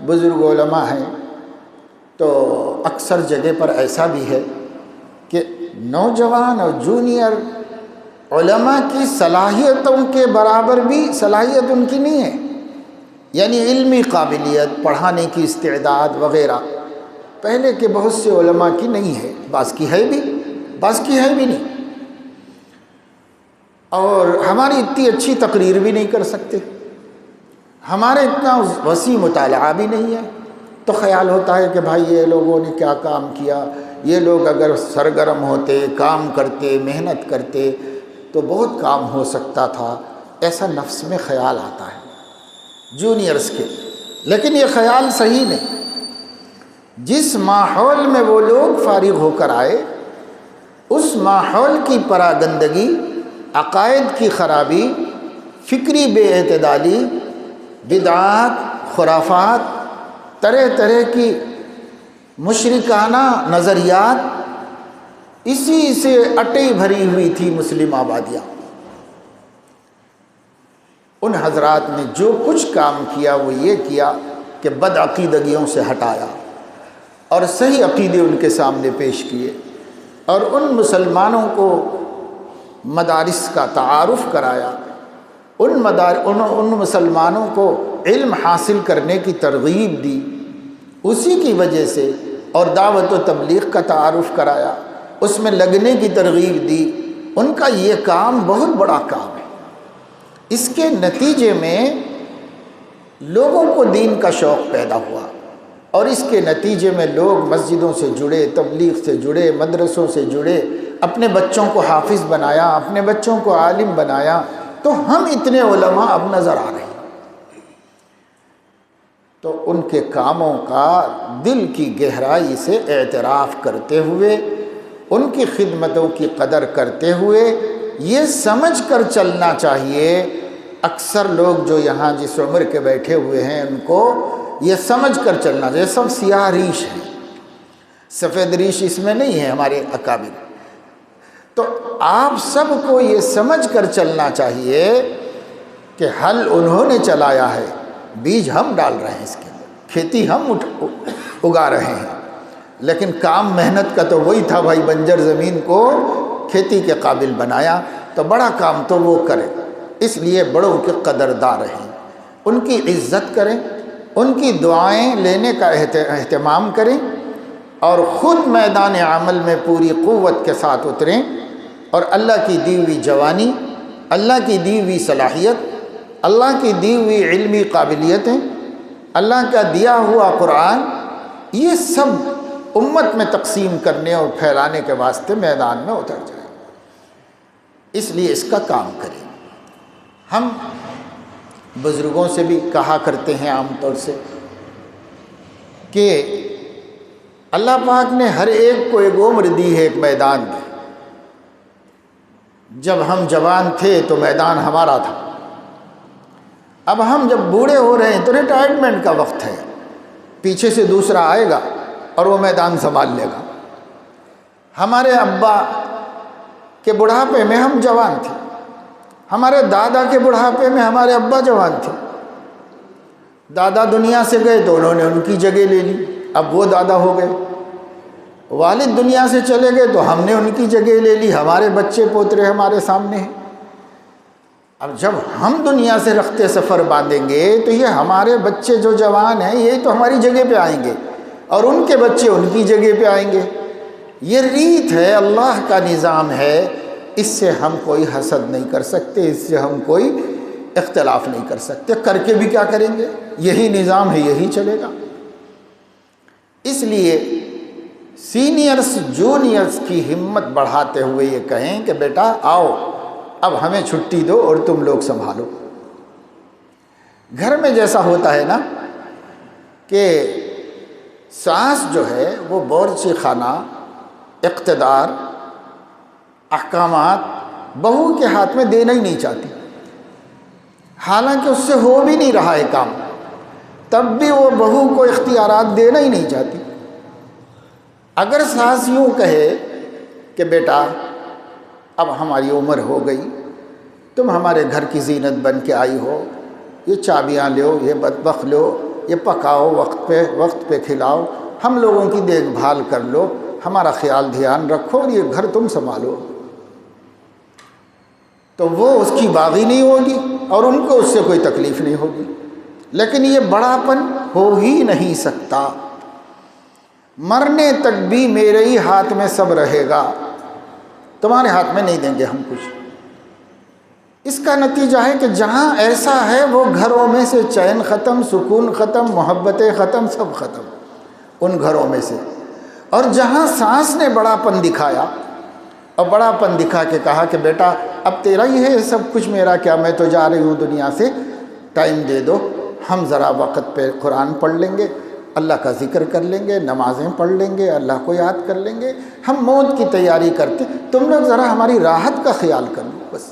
Speaker 1: بزرگ علماء ہیں تو اکثر جگہ پر ایسا بھی ہے کہ نوجوان اور جونیئر علماء کی صلاحیتوں کے برابر بھی صلاحیت ان کی نہیں ہے، یعنی علمی قابلیت، پڑھانے کی استعداد وغیرہ پہلے کے بہت سے علماء کی نہیں ہے، بعض کی ہے بھی، بعض کی ہے بھی نہیں، اور ہماری اتنی اچھی تقریر بھی نہیں کر سکتے، ہمارے اتنا وسیع مطالعہ بھی نہیں ہے۔ تو خیال ہوتا ہے کہ بھائی یہ لوگوں نے کیا کام کیا، یہ لوگ اگر سرگرم ہوتے، کام کرتے، محنت کرتے تو بہت کام ہو سکتا تھا، ایسا نفس میں خیال آتا ہے جونیئرز کے۔ لیکن یہ خیال صحیح نہیں۔ جس ماحول میں وہ لوگ فارغ ہو کر آئے، اس ماحول کی پراگندگی، عقائد کی خرابی، فکری بے اعتدالی، بدعات، خرافات، طرح طرح کی مشرکانہ نظریات، اسی سے اٹی بھری ہوئی تھی مسلم آبادیاں۔ ان حضرات نے جو کچھ کام کیا وہ یہ کیا کہ بد عقیدگیوں سے ہٹایا اور صحیح عقیدے ان کے سامنے پیش کیے، اور ان مسلمانوں کو مدارس کا تعارف کرایا، ان مسلمانوں کو علم حاصل کرنے کی ترغیب دی، اسی کی وجہ سے، اور دعوت و تبلیغ کا تعارف کرایا، اس میں لگنے کی ترغیب دی۔ ان کا یہ کام بہت بڑا کام ہے۔ اس کے نتیجے میں لوگوں کو دین کا شوق پیدا ہوا، اور اس کے نتیجے میں لوگ مسجدوں سے جڑے، تبلیغ سے جڑے، مدرسوں سے جڑے، اپنے بچوں کو حافظ بنایا، اپنے بچوں کو عالم بنایا، تو ہم اتنے علماء اب نظر آ رہے ہیں۔ تو ان کے کاموں کا دل کی گہرائی سے اعتراف کرتے ہوئے، ان کی خدمتوں کی قدر کرتے ہوئے، یہ سمجھ کر چلنا چاہیے۔ اکثر لوگ جو یہاں جس عمر کے بیٹھے ہوئے ہیں ان کو یہ سمجھ کر چلنا چاہیے، سب سیاہ ریش ہیں، سفید ریش اس میں نہیں ہے ہمارے اکابر۔ تو آپ سب کو یہ سمجھ کر چلنا چاہیے کہ حل انہوں نے چلایا ہے، بیج ہم ڈال رہے ہیں، اس کے اندر کھیتی ہم اگا رہے ہیں، لیکن کام محنت کا تو وہی تھا بھائی، بنجر زمین کو کھیتی کے قابل بنایا، تو بڑا کام تو وہ کرے۔ اس لیے بڑوں کے قدردار رہیں، ان کی عزت کریں، ان کی دعائیں لینے کا اہتمام کریں، اور خود میدان عمل میں پوری قوت کے ساتھ اتریں، اور اللہ کی دی ہوئی جوانی، اللہ کی دی ہوئی صلاحیت، اللہ کی دی ہوئی علمی قابلیتیں، اللہ کا دیا ہوا قرآن، یہ سب امت میں تقسیم کرنے اور پھیلانے کے واسطے میدان میں اتر جائیں۔ اس لیے اس کا کام کریں۔ ہم بزرگوں سے بھی کہا کرتے ہیں عام طور سے کہ اللہ پاک نے ہر ایک کو ایک عمر دی ہے، ایک میدان دی، جب ہم جوان تھے تو میدان ہمارا تھا، اب ہم جب بوڑھے ہو رہے ہیں تو ریٹائرمنٹ کا وقت ہے، پیچھے سے دوسرا آئے گا اور وہ میدان سنبھال لے گا۔ ہمارے ابا کے بڑھاپے میں ہم جوان تھے، ہمارے دادا کے بڑھاپے میں ہمارے ابا جوان تھے، دادا دنیا سے گئے تو انہوں نے ان کی جگہ لے لی، اب وہ دادا ہو گئے، والد دنیا سے چلے گئے تو ہم نے ان کی جگہ لے لی، ہمارے بچے پوترے ہمارے سامنے ہیں۔ اب جب ہم دنیا سے رخت سفر باندھیں گے تو یہ ہمارے بچے جو جوان ہیں یہ تو ہماری جگہ پہ آئیں گے اور ان کے بچے ان کی جگہ پہ آئیں گے۔ یہ ریت ہے، اللہ کا نظام ہے، اس سے ہم کوئی حسد نہیں کر سکتے، اس سے ہم کوئی اختلاف نہیں کر سکتے، کر کے بھی کیا کریں گے، یہی نظام ہے، یہی چلے گا۔ اس لیے سینئرز جونیئرز کی ہمت بڑھاتے ہوئے یہ کہیں کہ بیٹا آؤ اب ہمیں چھٹی دو اور تم لوگ سنبھالو۔ گھر میں جیسا ہوتا ہے نا کہ ساس جو ہے وہ باورچی خانہ، اقتدار، احکامات بہو کے ہاتھ میں دینا ہی نہیں چاہتی، حالانکہ اس سے ہو بھی نہیں رہا ہے کام، تب بھی وہ بہو کو اختیارات دینا ہی نہیں چاہتی۔ اگر ساس یوں کہے کہ بیٹا اب ہماری عمر ہو گئی، تم ہمارے گھر کی زینت بن کے آئی ہو، یہ چابیاں لو، یہ مطبخ لو، یہ پکاؤ، وقت پہ کھلاؤ، ہم لوگوں کی دیکھ بھال کر لو، ہمارا خیال دھیان رکھو اور یہ گھر تم سنبھالو، تو وہ اس کی باغی نہیں ہوگی اور ان کو اس سے کوئی تکلیف نہیں ہوگی۔ لیکن یہ بڑاپن ہو ہی نہیں سکتا، مرنے تک بھی میرے ہی ہاتھ میں سب رہے گا، تمہارے ہاتھ میں نہیں دیں گے ہم کچھ۔ اس کا نتیجہ ہے کہ جہاں ایسا ہے وہ گھروں میں سے چین ختم، سکون ختم، محبتیں ختم، سب ختم ان گھروں میں سے۔ اور جہاں ساس نے بڑا پن دکھایا اور بڑا پن دکھا کے کہا کہ بیٹا اب تیرا ہی ہے سب کچھ، میرا کیا، میں تو جا رہی ہوں دنیا سے، ٹائم دے دو، ہم ذرا وقت پہ قرآن پڑھ لیں گے، اللہ کا ذکر کر لیں گے، نمازیں پڑھ لیں گے، اللہ کو یاد کر لیں گے، ہم موت کی تیاری کرتے، تم لوگ ذرا ہماری راحت کا خیال کر لو، بس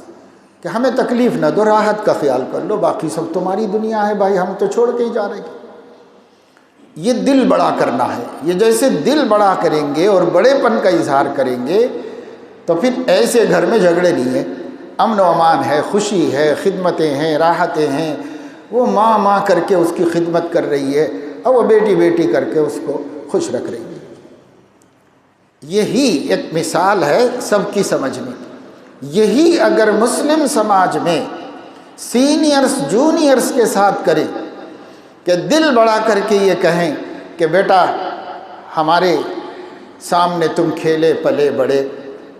Speaker 1: کہ ہمیں تکلیف نہ دو، راحت کا خیال کر لو، باقی سب تمہاری دنیا ہے بھائی، ہم تو چھوڑ کے ہی جا رہے ہیں۔ یہ دل بڑا کرنا ہے، یہ جیسے دل بڑا کریں گے اور بڑے پن کا اظہار کریں گے تو پھر ایسے گھر میں جھگڑے نہیں ہیں، امن و امان ہے، خوشی ہے، خدمتیں ہیں، راحتیں ہیں، وہ ماں ماں کر کے اس کی خدمت کر رہی ہے اور وہ بیٹی بیٹی کر کے اس کو خوش رکھ رہی ہے۔ یہی ایک مثال ہے سب کی سمجھنے کی۔ یہی اگر مسلم سماج میں سینئرز جونیئرز کے ساتھ کریں کہ دل بڑا کر کے یہ کہیں کہ بیٹا ہمارے سامنے تم کھیلے پلے بڑے،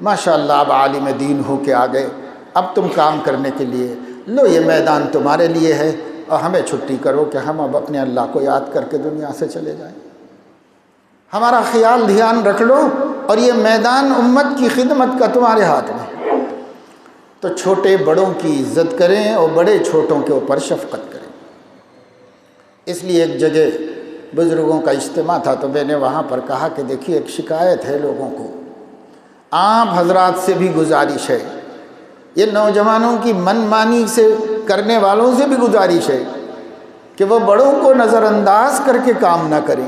Speaker 1: ماشاءاللہ اب عالم دین ہو کے آ گئے، اب تم کام کرنے کے لیے لو، یہ میدان تمہارے لیے ہے اور ہمیں چھٹی کرو کہ ہم اب اپنے اللہ کو یاد کر کے دنیا سے چلے جائیں، ہمارا خیال دھیان رکھ لو اور یہ میدان امت کی خدمت کا تمہارے ہاتھ میں، تو چھوٹے بڑوں کی عزت کریں اور بڑے چھوٹوں کے اوپر شفقت کریں۔ اس لیے ایک جگہ بزرگوں کا اجتماع تھا تو میں نے وہاں پر کہا کہ دیکھیے ایک شکایت ہے لوگوں کو، عام حضرات سے بھی گزارش ہے، یہ نوجوانوں کی من مانی سے کرنے والوں سے بھی گزارش ہے کہ وہ بڑوں کو نظر انداز کر کے کام نہ کریں،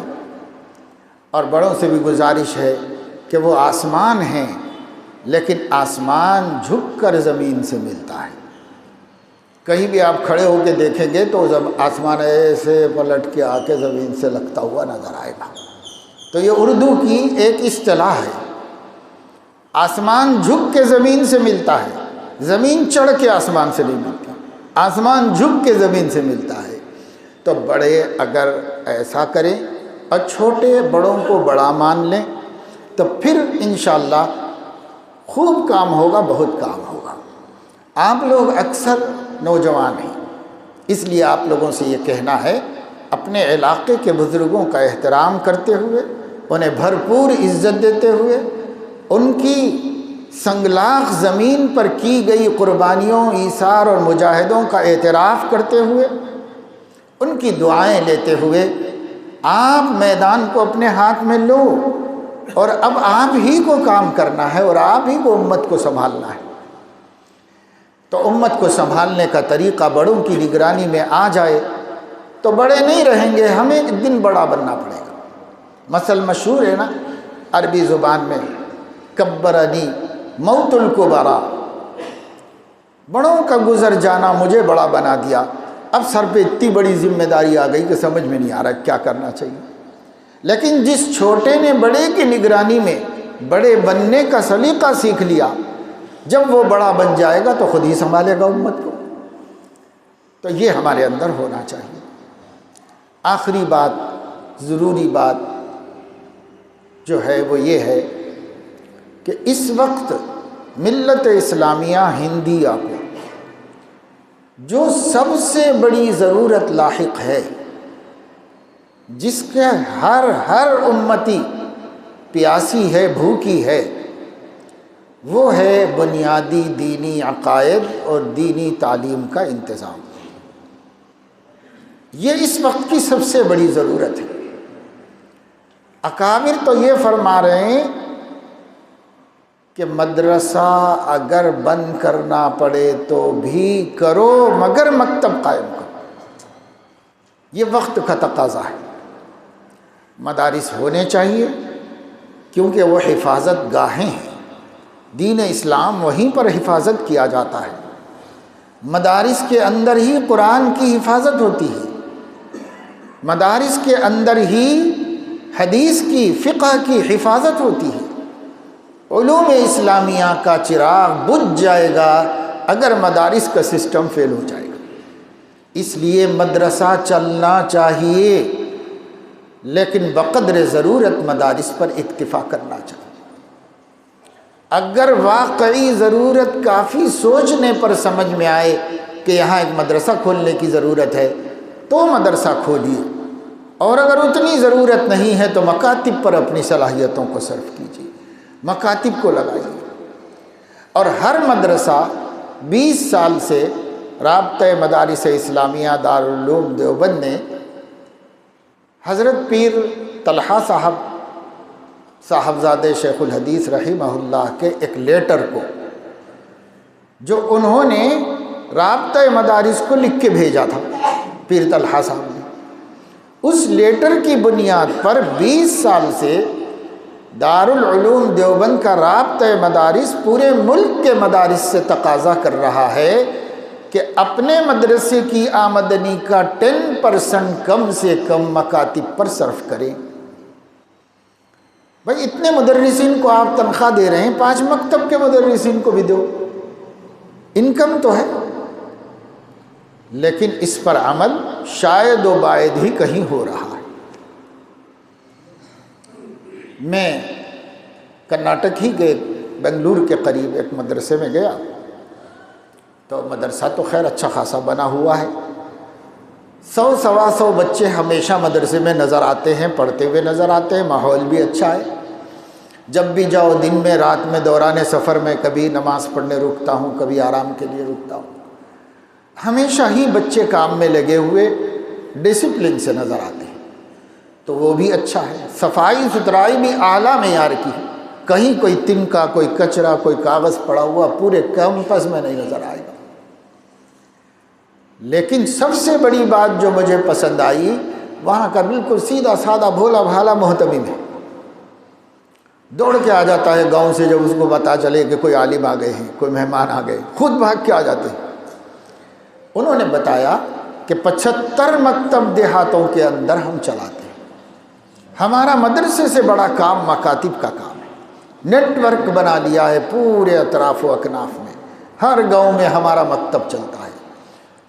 Speaker 1: اور بڑوں سے بھی گزارش ہے کہ وہ آسمان ہیں لیکن آسمان جھک کر زمین سے ملتا ہے، کہیں بھی آپ کھڑے ہو کے دیکھیں گے تو آسمان ایسے پلٹ کے آ کے زمین سے لگتا ہوا نظر آئے گا۔ تو یہ اردو کی ایک اصطلاح ہے، آسمان جھک کے زمین سے ملتا ہے، زمین چڑھ کے آسمان سے نہیں ملتی، آسمان جھک کے زمین سے ملتا ہے۔ تو بڑے اگر ایسا کریں اور چھوٹے بڑوں کو بڑا مان لیں تو پھر انشاءاللہ خوب کام ہوگا، بہت کام ہوگا۔ آپ لوگ اکثر نوجوان ہیں، اس لیے آپ لوگوں سے یہ کہنا ہے اپنے علاقے کے بزرگوں کا احترام کرتے ہوئے، انہیں بھرپور عزت دیتے ہوئے، ان کی سنگلاخ زمین پر کی گئی قربانیوں، ایثار اور مجاہدوں کا اعتراف کرتے ہوئے، ان کی دعائیں لیتے ہوئے آپ میدان کو اپنے ہاتھ میں لو اور اب آپ ہی کو کام کرنا ہے اور آپ ہی کو امت کو سنبھالنا ہے۔ تو امت کو سنبھالنے کا طریقہ بڑوں کی نگرانی میں آ جائے تو بڑے نہیں رہیں گے، ہمیں ایک دن بڑا بننا پڑے گا۔ مثل مشہور ہے نا عربی زبان میں، کبرنی موت الکبرا، بڑوں کا گزر جانا مجھے بڑا بنا دیا، اب سر پہ اتنی بڑی ذمہ داری آ گئی کہ سمجھ میں نہیں آ رہا کیا کرنا چاہیے۔ لیکن جس چھوٹے نے بڑے کی نگرانی میں بڑے بننے کا سلیقہ سیکھ لیا، جب وہ بڑا بن جائے گا تو خود ہی سنبھالے گا امت کو۔ تو یہ ہمارے اندر ہونا چاہیے۔ آخری بات، ضروری بات جو ہے وہ یہ ہے کہ اس وقت ملت اسلامیہ ہندیہ کو جو سب سے بڑی ضرورت لاحق ہے، جس کے ہر امتی پیاسی ہے، بھوکی ہے، وہ ہے بنیادی دینی عقائد اور دینی تعلیم کا انتظام۔ یہ اس وقت کی سب سے بڑی ضرورت ہے۔ اکابر تو یہ فرما رہے ہیں کہ مدرسہ اگر بند کرنا پڑے تو بھی کرو، مگر مکتب قائم کرو۔ یہ وقت کا تقاضا ہے۔ مدارس ہونے چاہیے کیونکہ وہ حفاظت گاہیں ہیں، دین اسلام وہیں پر حفاظت کیا جاتا ہے۔ مدارس کے اندر ہی قرآن کی حفاظت ہوتی ہے، مدارس کے اندر ہی حدیث کی، فقہ کی حفاظت ہوتی ہے۔ علوم اسلامیہ کا چراغ بجھ جائے گا اگر مدارس کا سسٹم فیل ہو جائے گا۔ اس لیے مدرسہ چلنا چاہیے، لیکن بقدر ضرورت مدارس پر اکتفا کرنا چاہیے۔ اگر واقعی ضرورت کافی سوچنے پر سمجھ میں آئے کہ یہاں ایک مدرسہ کھولنے کی ضرورت ہے تو مدرسہ کھولیے، اور اگر اتنی ضرورت نہیں ہے تو مکاتب پر اپنی صلاحیتوں کو صرف کیجیے، مکاتب کو لگائیے۔ اور ہر مدرسہ 20 سال سے رابطہ مدارس اسلامیہ دارالعلوم دیوبند نے حضرت پیر طلحہ صاحبزادہ شیخ الحدیث رحمہ اللہ کے ایک لیٹر کو، جو انہوں نے رابطہ مدارس کو لکھ کے بھیجا تھا پیر طلحہ صاحب نے، اس لیٹر کی بنیاد پر 20 سال سے دارالعلوم دیوبند کا رابطہ مدارس پورے ملک کے مدارس سے تقاضا کر رہا ہے کہ اپنے مدرسے کی آمدنی کا 10% کم سے کم مکاتب پر صرف کریں۔ بھائی اتنے مدرسین کو آپ تنخواہ دے رہے ہیں، 5 مکتب کے مدرسین کو بھی دو، انکم تو ہے۔ لیکن اس پر عمل شاید و باید ہی کہیں ہو رہا ہے۔ میں کرناٹک ہی کے بنگلور کے قریب ایک مدرسے میں گیا تو مدرسہ تو خیر اچھا خاصا بنا ہوا ہے، 100-125 بچے ہمیشہ مدرسے میں نظر آتے ہیں، پڑھتے ہوئے نظر آتے ہیں، ماحول بھی اچھا ہے۔ جب بھی جاؤ، دن میں، رات میں، دوران سفر میں، کبھی نماز پڑھنے رکتا ہوں، کبھی آرام کے لیے رکتا ہوں، ہمیشہ ہی بچے کام میں لگے ہوئے ڈسپلن سے نظر آتے ہیں، تو وہ بھی اچھا ہے۔ صفائی ستھرائی بھی اعلیٰ معیار کی ہے، کہیں کوئی تنکا، کوئی کچرا، کوئی کاغذ پڑا ہوا پورے کیمپس میں نہیں نظر آئے گا۔ لیکن سب سے بڑی بات جو مجھے پسند آئی، وہاں کا بالکل سیدھا سادہ بھولا بھالا محتمم ہے، دوڑ کے آ جاتا ہے گاؤں سے، جب اس کو پتہ چلے کہ کوئی عالم آ گئے ہیں، کوئی مہمان آ گئے، خود بھاگ کے آ جاتے ہیں۔ انہوں نے بتایا کہ 75 مکتب دیہاتوں کے اندر ہم چلاتے ہیں، ہمارا مدرسے سے بڑا کام مکاتب کا کام ہے، نیٹ ورک بنا لیا ہے پورے اطراف و اکناف میں، ہر گاؤں میں ہمارا مکتب چلتا ہے،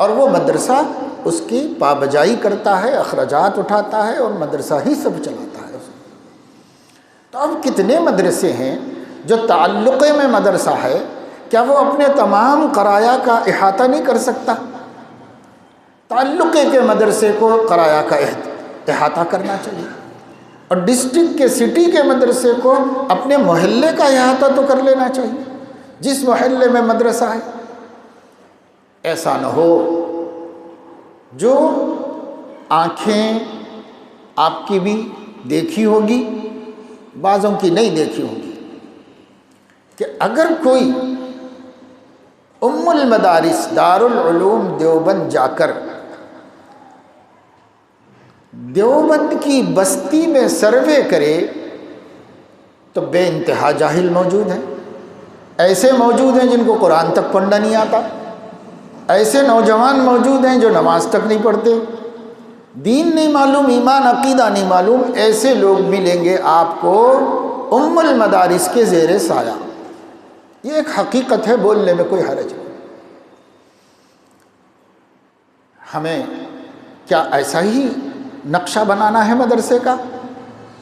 Speaker 1: اور وہ مدرسہ اس کی پابجائی کرتا ہے، اخراجات اٹھاتا ہے، اور مدرسہ ہی سب چلاتا ہے۔ تو اب کتنے مدرسے ہیں جو تعلقے میں مدرسہ ہے، کیا وہ اپنے تمام قرایا کا احاطہ نہیں کر سکتا؟ تعلقے کے مدرسے کو قرایا کا احاطہ کرنا چاہیے، اور ڈسٹرکٹ کے، سٹی کے مدرسے کو اپنے محلے کا احاطہ تو کر لینا چاہیے، جس محلے میں مدرسہ ہے۔ ایسا نہ ہو جو آنکھیں آپ کی بھی دیکھی ہوگی، بعضوں کی نہیں دیکھی ہوگی، کہ اگر کوئی ام المدارس دارالعلوم دیوبند جا کر دیوبند کی بستی میں سروے کرے تو بے انتہا جاہل موجود ہیں. ایسے موجود ہیں جن کو قرآن تک پڑھنا نہیں آتا، ایسے نوجوان موجود ہیں جو نماز تک نہیں پڑھتے، دین نہیں معلوم، ایمان عقیدہ نہیں معلوم. ایسے لوگ ملیں گے آپ کو ام المدارس کے زیر سایہ. یہ ایک حقیقت ہے، بولنے میں کوئی حرج نہیں. ہمیں کیا ایسا ہی نقشہ بنانا ہے مدرسے کا،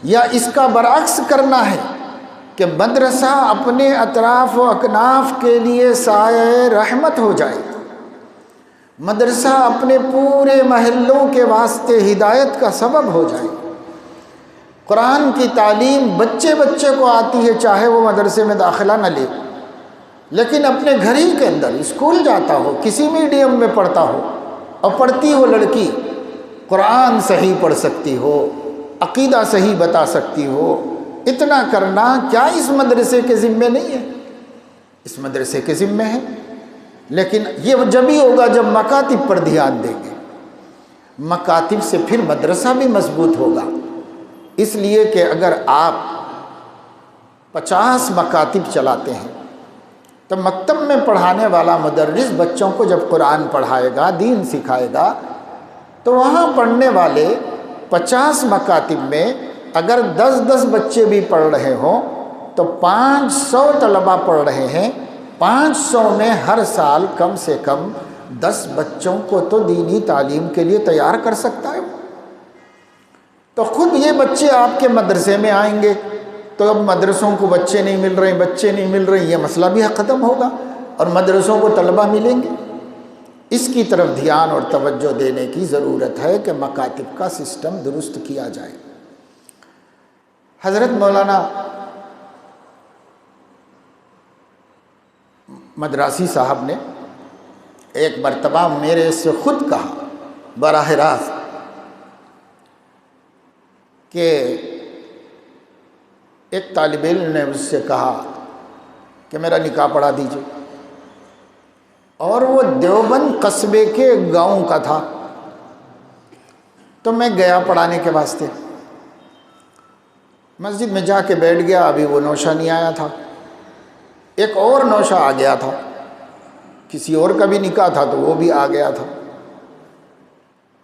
Speaker 1: یا اس کا برعکس کرنا ہے کہ مدرسہ اپنے اطراف و اکناف کے لیے سایہ رحمت ہو جائے، مدرسہ اپنے پورے محلوں کے واسطے ہدایت کا سبب ہو جائے. قرآن کی تعلیم بچے بچے کو آتی ہے، چاہے وہ مدرسے میں داخلہ نہ لے، لیکن اپنے گھر ہی کے اندر اسکول جاتا ہو، کسی میڈیم میں پڑھتا ہو، اور پڑھتی ہو لڑکی قرآن صحیح پڑھ سکتی ہو، عقیدہ صحیح بتا سکتی ہو. اتنا کرنا کیا اس مدرسے کے ذمے نہیں ہے؟ اس مدرسے کے ذمے ہے. لیکن یہ جب ہی ہوگا جب مکاتب پر دھیان دیں گے. مکاتب سے پھر مدرسہ بھی مضبوط ہوگا. اس لیے کہ اگر آپ 50 مکاتب چلاتے ہیں تو مکتب میں پڑھانے والا مدرس بچوں کو جب قرآن پڑھائے گا، دین سکھائے گا، تو وہاں پڑھنے والے 50 مکاتب میں اگر 10 بچے بھی پڑھ رہے ہوں تو 500 طلبہ پڑھ رہے ہیں. 500 میں ہر سال کم سے کم 10 بچوں کو تو دینی تعلیم کے لیے تیار کر سکتا ہے. تو خود یہ بچے آپ کے مدرسے میں آئیں گے. تو اب مدرسوں کو بچے نہیں مل رہے، یہ مسئلہ بھی ختم ہوگا اور مدرسوں کو طلبہ ملیں گے. اس کی طرف دھیان اور توجہ دینے کی ضرورت ہے کہ مکاتب کا سسٹم درست کیا جائے. حضرت مولانا مدراسی صاحب نے ایک مرتبہ میرے سے خود کہا براہ راست کہ ایک طالب علم نے مجھ سے کہا کہ میرا نکاح پڑھا دیجیے، اور وہ دیوبند قصبے کے گاؤں کا تھا. تو میں گیا پڑھانے کے واسطے، مسجد میں جا کے بیٹھ گیا. ابھی وہ نوشہ نہیں آیا تھا، ایک اور نوشہ آ گیا تھا، کسی اور کا بھی نکاح تھا تو وہ بھی آ گیا تھا.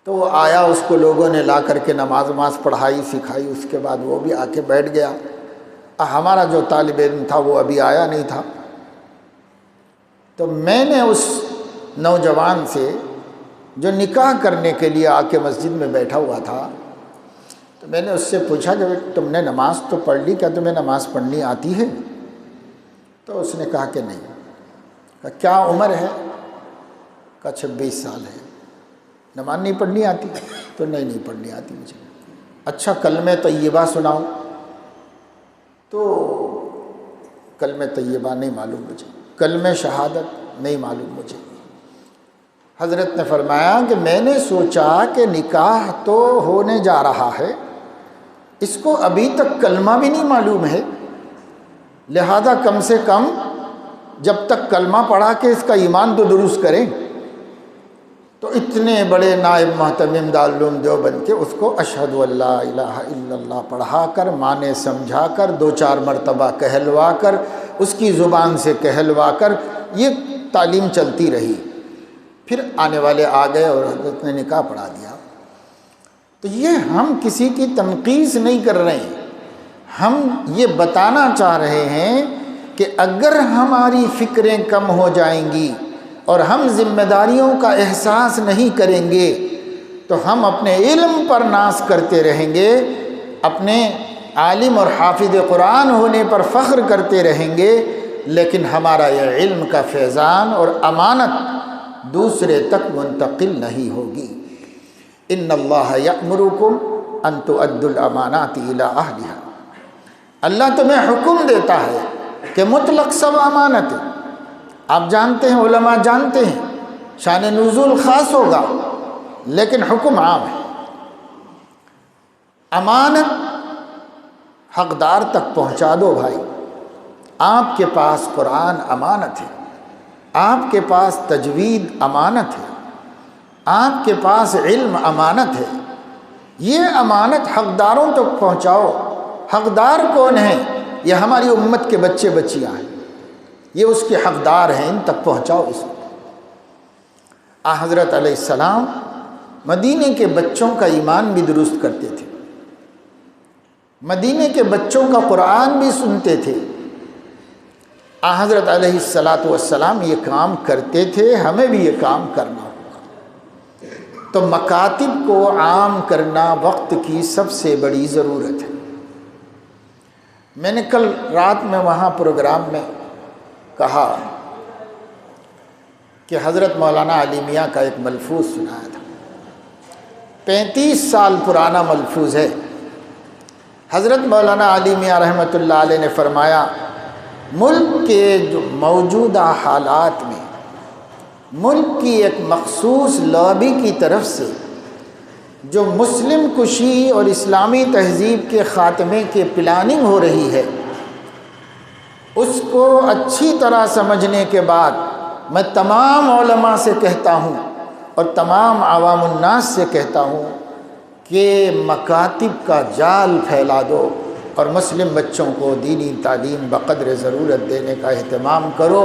Speaker 1: تو وہ آیا، اس کو لوگوں نے لا کر کے نماز پڑھائی سکھائی. اس کے بعد وہ بھی آ کے بیٹھ گیا. ہمارا جو طالب علم تھا وہ ابھی آیا نہیں تھا. تو میں نے اس نوجوان سے جو نکاح کرنے کے لیے آ کے مسجد میں بیٹھا ہوا تھا، تو میں نے اس سے پوچھا کہ تم نے نماز تو پڑھ لی، کیا تمہیں نماز پڑھنی آتی ہے؟ تو اس نے کہا کہ نہیں. کہا کیا عمر ہے؟ کہا 26 سال ہے. نماز نہیں پڑھنی آتی؟ تو نہیں پڑھنی آتی مجھے. اچھا کلمہ طیبہ سناؤ. تو کلمہ طیبہ نہیں معلوم مجھے، کلمہ شہادت نہیں معلوم مجھے. حضرت نے فرمایا کہ میں نے سوچا کہ نکاح تو ہونے جا رہا ہے، اس کو ابھی تک کلمہ بھی نہیں معلوم ہے، لہذا کم سے کم جب تک کلمہ پڑھا کے اس کا ایمان تو درست کریں. تو اتنے بڑے نائب محتمم دارالعلوم دیوبند کے اس کو اشہد ان لا الہ الا اللہ پڑھا کر، معنی سمجھا کر، 2-4 مرتبہ کہلوا کر، اس کی زبان سے کہلوا کر یہ تعلیم چلتی رہی. پھر آنے والے آ گئے اور حضرت نے نکاح پڑھا دیا. تو یہ ہم کسی کی تنقیص نہیں کر رہے ہیں، ہم یہ بتانا چاہ رہے ہیں کہ اگر ہماری فکریں کم ہو جائیں گی اور ہم ذمہ داریوں کا احساس نہیں کریں گے تو ہم اپنے علم پر ناز کرتے رہیں گے، اپنے عالم اور حافظ قرآن ہونے پر فخر کرتے رہیں گے، لیکن ہمارا یہ علم کا فیضان اور امانت دوسرے تک منتقل نہیں ہوگی. ان اللہ یأمرکم ان تؤدوا الامانات الی اہلہا. اللہ تمہیں حکم دیتا ہے کہ مطلق سب امانت ہے. آپ جانتے ہیں، علماء جانتے ہیں، شان نزول خاص ہوگا لیکن حکم عام ہے. امانت حقدار تک پہنچا دو بھائی. آپ کے پاس قرآن امانت ہے، آپ کے پاس تجوید امانت ہے، آپ کے پاس علم امانت ہے، یہ امانت حقداروں تک پہنچاؤ۔ حقدار کون ہیں؟ یہ ہماری امت کے بچے بچیاں ہیں، یہ اس کے حقدار ہیں، ان تک پہنچاؤ اس کو۔ حضرت علیہ السلام مدینے کے بچوں کا ایمان بھی درست کرتے تھے، مدینے کے بچوں کا قرآن بھی سنتے تھے۔ حضرت علیہ السلام یہ کام کرتے تھے، ہمیں بھی یہ کام کرنا ہوگا۔ تو مکاتب کو عام کرنا وقت کی سب سے بڑی ضرورت ہے۔ میں نے کل رات میں وہاں پروگرام میں کہا کہ حضرت مولانا علی میاں کا ایک ملفوظ سنایا تھا، 35 سال پرانا ملفوظ ہے۔ حضرت مولانا علی میاں رحمۃ اللہ علیہ نے فرمایا، ملک کے جو موجودہ حالات میں ملک کی ایک مخصوص لابی کی طرف سے جو مسلم کشی اور اسلامی تہذیب کے خاتمے کی پلاننگ ہو رہی ہے، اس کو اچھی طرح سمجھنے کے بعد میں تمام علماء سے کہتا ہوں اور تمام عوام الناس سے کہتا ہوں کہ مکاتب کا جال پھیلا دو اور مسلم بچوں کو دینی تعلیم بقدر ضرورت دینے کا اہتمام کرو۔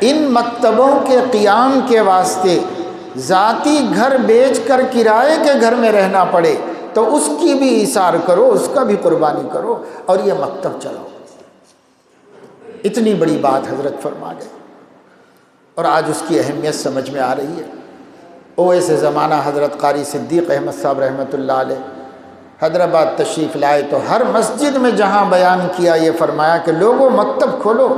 Speaker 1: ان مکتبوں کے قیام کے واسطے ذاتی گھر بیچ کر کرائے کے گھر میں رہنا پڑے تو اس کی بھی ایثار کرو، اس کا بھی قربانی کرو اور یہ مکتب چلاؤ۔ اتنی بڑی بات حضرت فرما گئے اور آج اس کی اہمیت سمجھ میں آ رہی ہے۔ اویس زمانہ حضرت قاری صدیق احمد صاحب رحمۃ اللہ علیہ حیدرآباد تشریف لائے تو ہر مسجد میں جہاں بیان کیا یہ فرمایا کہ لوگوں مکتب کھولو،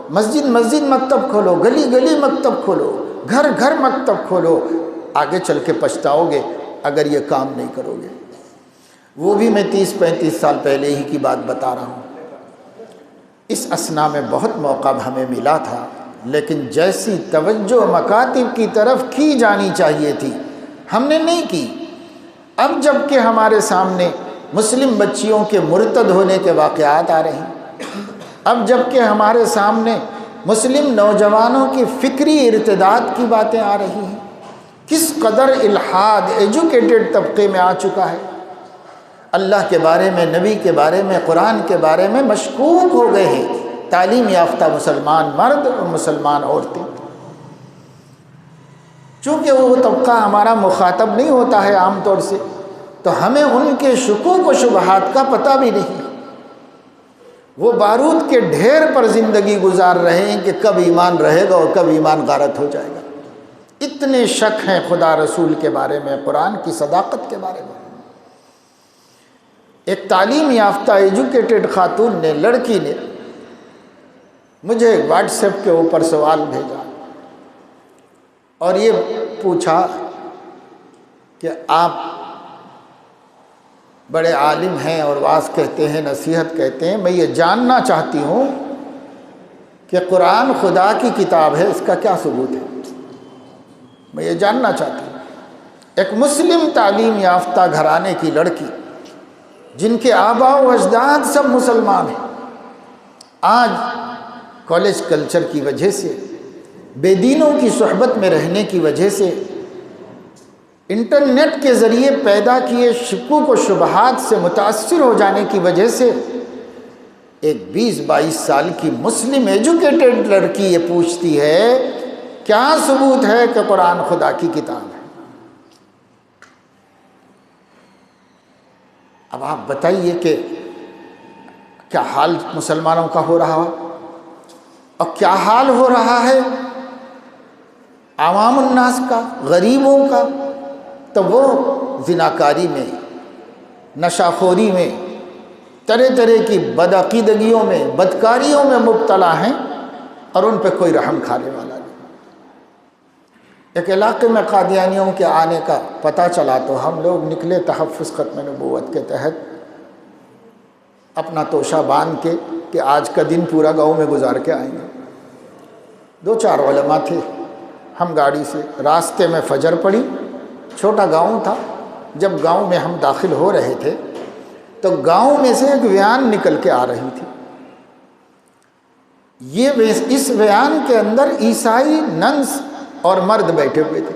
Speaker 1: مسجد مسجد مکتب کھولو، گلی گلی مکتب کھولو، گھر گھر مکتب کھولو، آگے چل کے پچھتاؤ گے اگر یہ کام نہیں کرو گے۔ وہ بھی میں 30-35 سال پہلے ہی کی بات بتا رہا ہوں۔ اس اثنا میں بہت موقع ہمیں ملا تھا، لیکن جیسی توجہ مکاتب کی طرف کی جانی چاہیے تھی ہم نے نہیں کی۔ اب جب کہ ہمارے سامنے مسلم بچیوں کے مرتد ہونے کے واقعات آ رہے ہیں، اب جب کہ ہمارے سامنے مسلم نوجوانوں کی فکری ارتداد کی باتیں آ رہی ہیں، کس قدر الحاد ایجوکیٹڈ طبقے میں آ چکا ہے، اللہ کے بارے میں، نبی کے بارے میں، قرآن کے بارے میں مشکوک ہو گئے ہیں تعلیم یافتہ مسلمان مرد اور مسلمان عورتیں۔ چونکہ وہ طبقہ ہمارا مخاطب نہیں ہوتا ہے عام طور سے، تو ہمیں ان کے شکوک و شبہات کا پتہ بھی نہیں۔ وہ بارود کے ڈھیر پر زندگی گزار رہے ہیں کہ کب ایمان رہے گا اور کب ایمان غارت ہو جائے گا۔ اتنے شک ہیں خدا رسول کے بارے میں، قرآن کی صداقت کے بارے میں۔ ایک تعلیم یافتہ ایجوکیٹڈ خاتون نے، لڑکی نے مجھے واٹس ایپ کے اوپر سوال بھیجا اور یہ پوچھا کہ آپ بڑے عالم ہیں اور واعظ کہتے ہیں، نصیحت کہتے ہیں، میں یہ جاننا چاہتی ہوں کہ قرآن خدا کی کتاب ہے، اس کا کیا ثبوت ہے؟ میں یہ جاننا چاہتی ہوں۔ ایک مسلم تعلیم یافتہ گھرانے کی لڑکی جن کے آباء و اجداد سب مسلمان ہیں، آج کالج کلچر کی وجہ سے، بے دینوں کی صحبت میں رہنے کی وجہ سے، انٹرنیٹ کے ذریعے پیدا کیے شکوک و شبہات سے متاثر ہو جانے کی وجہ سے ایک 20-22 سال کی مسلم ایجوکیٹڈ لڑکی یہ پوچھتی ہے کیا ثبوت ہے کہ قرآن خدا کی کتاب ہے؟ اب آپ بتائیے کہ کیا حال مسلمانوں کا ہو رہا اور کیا حال ہو رہا ہے عوام الناس کا، غریبوں کا؟ تو وہ زناکاری میں، نشہ خوری میں، طرح طرح کی بدعقیدگیوں میں، بدکاریوں میں مبتلا ہیں اور ان پہ کوئی رحم کھانے والا نہیں۔ ایک علاقے میں قادیانیوں کے آنے کا پتہ چلا تو ہم لوگ نکلے تحفظ ختم نبوت کے تحت، اپنا توشہ باندھ کے کہ آج کا دن پورا گاؤں میں گزار کے آئیں گے۔ 2-4 علماء تھے، ہم گاڑی سے، راستے میں فجر پڑی، چھوٹا گاؤں تھا۔ جب گاؤں میں ہم داخل ہو رہے تھے تو گاؤں میں سے ایک ویان نکل کے آ رہی تھی۔ اس بیان کے اندر عیسائی ننس اور مرد بیٹھے ہوئے تھے،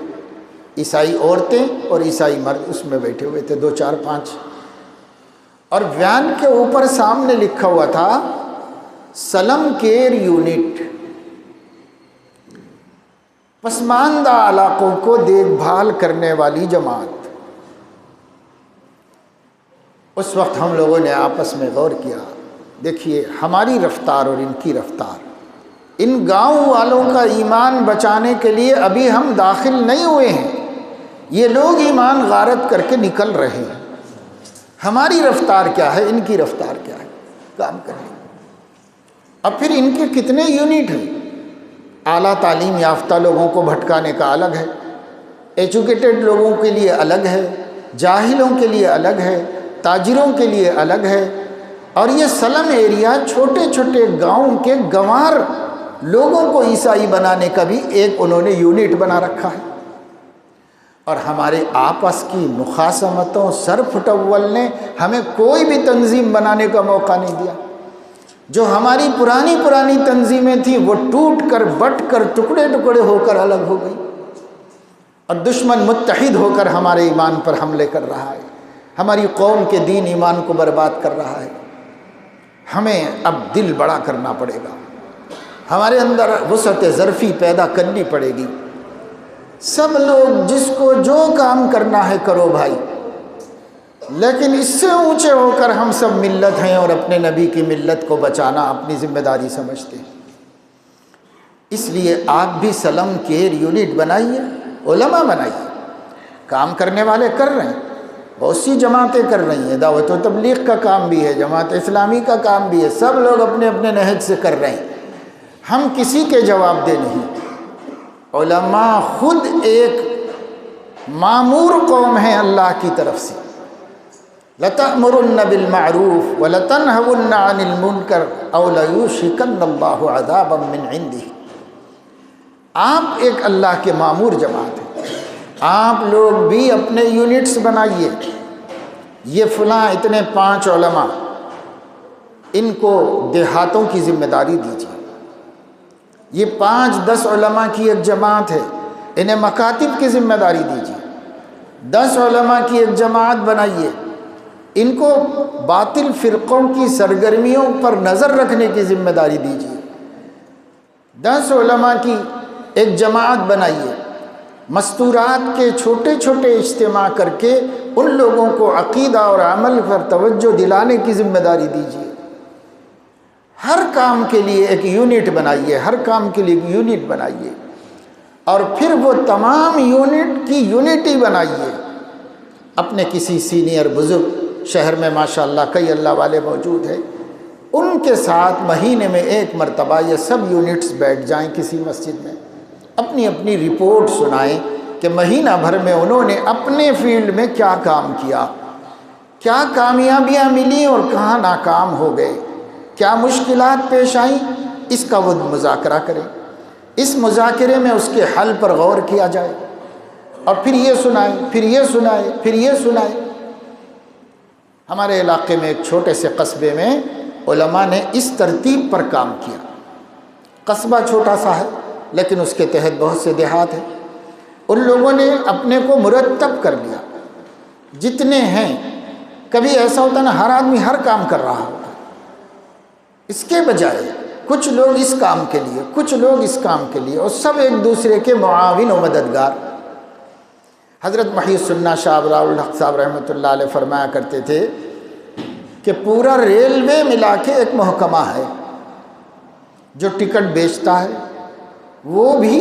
Speaker 1: عیسائی عورتیں اور عیسائی مرد اس میں بیٹھے ہوئے تھے، 2 4 5، اور بیان کے اوپر سامنے لکھا ہوا تھا سلم کیئر یونٹ، پسماندہ علاقوں کو دیکھ بھال کرنے والی جماعت۔ اس وقت ہم لوگوں نے آپس میں غور کیا، دیکھیے ہماری رفتار اور ان کی رفتار، ان گاؤں والوں کا ایمان بچانے کے لیے ابھی ہم داخل نہیں ہوئے ہیں، یہ لوگ ایمان غارت کر کے نکل رہے ہیں، ہماری رفتار کیا ہے، ان کی رفتار کیا ہے، کام کریں۔ اب پھر ان کے کتنے یونٹ ہیں، اعلیٰ تعلیم یافتہ لوگوں کو بھٹکانے کا الگ ہے، ایجوکیٹڈ لوگوں کے لیے الگ ہے، جاہلوں کے لیے الگ ہے، تاجروں کے لیے الگ ہے، اور یہ سلم ایریا چھوٹے چھوٹے گاؤں کے گنوار لوگوں کو عیسائی بنانے کا بھی ایک انہوں نے یونٹ بنا رکھا ہے۔ اور ہمارے آپس کی مخاصمتوں سر پھٹول نے ہمیں کوئی بھی تنظیم بنانے کا موقع نہیں دیا۔ جو ہماری پرانی تنظیمیں تھیں وہ ٹوٹ کر بٹ کر ٹکڑے ٹکڑے ہو کر الگ ہو گئی، اور دشمن متحد ہو کر ہمارے ایمان پر حملے کر رہا ہے، ہماری قوم کے دین ایمان کو برباد کر رہا ہے۔ ہمیں اب دل بڑا کرنا پڑے گا، ہمارے اندر وسعت ظرفی پیدا کرنی پڑے گی۔ سب لوگ جس کو جو کام کرنا ہے کرو بھائی، لیکن اس سے اونچے ہو کر ہم سب ملت ہیں اور اپنے نبی کی ملت کو بچانا اپنی ذمہ داری سمجھتے ہیں۔ اس لیے آپ بھی سلم کیئر یونٹ بنائیے، علماء بنائیے، کام کرنے والے کر رہے ہیں، بہت سی جماعتیں کر رہی ہیں، دعوت و تبلیغ کا کام بھی ہے، جماعت اسلامی کا کام بھی ہے، سب لوگ اپنے اپنے نہج سے کر رہے ہیں، ہم کسی کے جواب دہ نہیں۔ علماء خود ایک معمور قوم ہیں اللہ کی طرف سے، لَتَأْمُرُنَّ بِالْمَعْرُوفِ وَلَتَنْهَوُنَّ عَنِ الْمُنْكَرِ أَوْ لَيُوشِكَنَّ اللَّهُ عَذَابًا مِّنْ عِنْدِهِ۔ آپ ایک اللہ کے معمور جماعت ہیں، آپ لوگ بھی اپنے یونٹس بنائیے، یہ فلاں اتنے 5 علماء، ان کو دیہاتوں کی ذمہ داری دیجیے، یہ 5-10 علماء کی ایک جماعت ہے، انہیں مکاتب کی ذمہ داری دیجیے، 10 علماء کی ایک جماعت بنائیے، ان کو باطل فرقوں کی سرگرمیوں پر نظر رکھنے کی ذمہ داری دیجیے، 10 علماء کی ایک جماعت بنائیے، مستورات کے چھوٹے چھوٹے اجتماع کر کے ان لوگوں کو عقیدہ اور عمل پر توجہ دلانے کی ذمہ داری دیجیے۔ ہر کام کے لیے ایک یونٹ بنائیے، ہر کام کے لیے ایک یونٹ بنائیے، اور پھر وہ تمام یونٹ کی یونٹی بنائیے۔ اپنے کسی سینئر بزرگ، شہر میں ماشاءاللہ کئی اللہ والے موجود ہیں، ان کے ساتھ مہینے میں 1 مرتبہ یہ سب یونٹس بیٹھ جائیں کسی مسجد میں، اپنی اپنی رپورٹ سنائیں کہ مہینہ بھر میں انہوں نے اپنے فیلڈ میں کیا کام کیا، کیا کامیابیاں ملی اور کہاں ناکام ہو گئے، کیا مشکلات پیش آئیں، اس کا وہ مذاکرہ کریں، اس مذاکرے میں اس کے حل پر غور کیا جائے، اور پھر یہ سنائیں، پھر یہ سنائیں، پھر یہ سنائیں۔ ہمارے علاقے میں ایک چھوٹے سے قصبے میں علماء نے اس ترتیب پر کام کیا، قصبہ چھوٹا سا ہے لیکن اس کے تحت بہت سے دیہات ہیں، ان لوگوں نے اپنے کو مرتب کر لیا، جتنے ہیں، کبھی ایسا ہوتا نا ہر آدمی ہر کام کر رہا ہوتا، اس کے بجائے کچھ لوگ اس کام کے لیے، کچھ لوگ اس کام کے لیے، اور سب ایک دوسرے کے معاون و مددگار۔ حضرت محی السنہ شاہ ابرار الحق صاحب رحمۃ اللہ علیہ فرمایا کرتے تھے کہ پورا ریلوے ملا کے ایک محکمہ ہے، جو ٹکٹ بیچتا ہے وہ بھی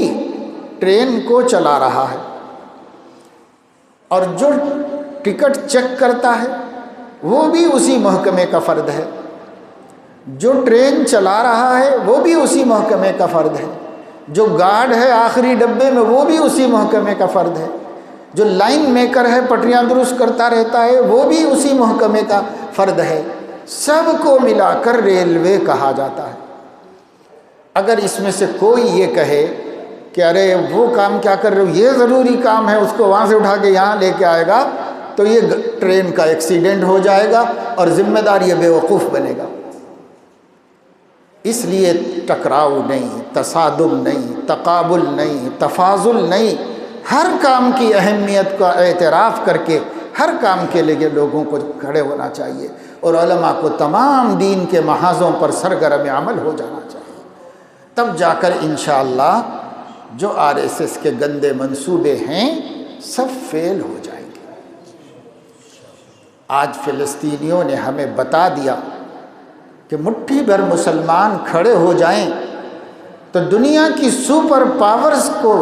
Speaker 1: ٹرین کو چلا رہا ہے، اور جو ٹکٹ چیک کرتا ہے وہ بھی اسی محکمے کا فرد ہے، جو ٹرین چلا رہا ہے وہ بھی اسی محکمے کا فرد ہے، جو گارڈ ہے آخری ڈبے میں وہ بھی اسی محکمے کا فرد ہے، جو لائن میکر ہے پٹریاں درست کرتا رہتا ہے وہ بھی اسی محکمے کا فرد ہے، سب کو ملا کر ریلوے کہا جاتا ہے۔ اگر اس میں سے کوئی یہ کہے کہ ارے وہ کام کیا کر رہے ہو، یہ ضروری کام ہے، اس کو وہاں سے اٹھا کے یہاں لے کے آئے گا تو یہ ٹرین کا ایکسیڈنٹ ہو جائے گا اور ذمہ دار یہ بے وقوف بنے گا۔ اس لیے ٹکراؤ نہیں، تصادم نہیں، تقابل نہیں، تفاضل نہیں، ہر کام کی اہمیت کا اعتراف کر کے ہر کام کے لیے لوگوں کو کھڑے ہونا چاہیے، اور علماء کو تمام دین کے محاذوں پر سرگرم عمل ہو جانا چاہیے، تب جا کر انشاءاللہ جو RSS کے گندے منصوبے ہیں سب فیل ہو جائیں گے۔ آج فلسطینیوں نے ہمیں بتا دیا کہ مٹھی بھر مسلمان کھڑے ہو جائیں تو دنیا کی سپر پاورز کو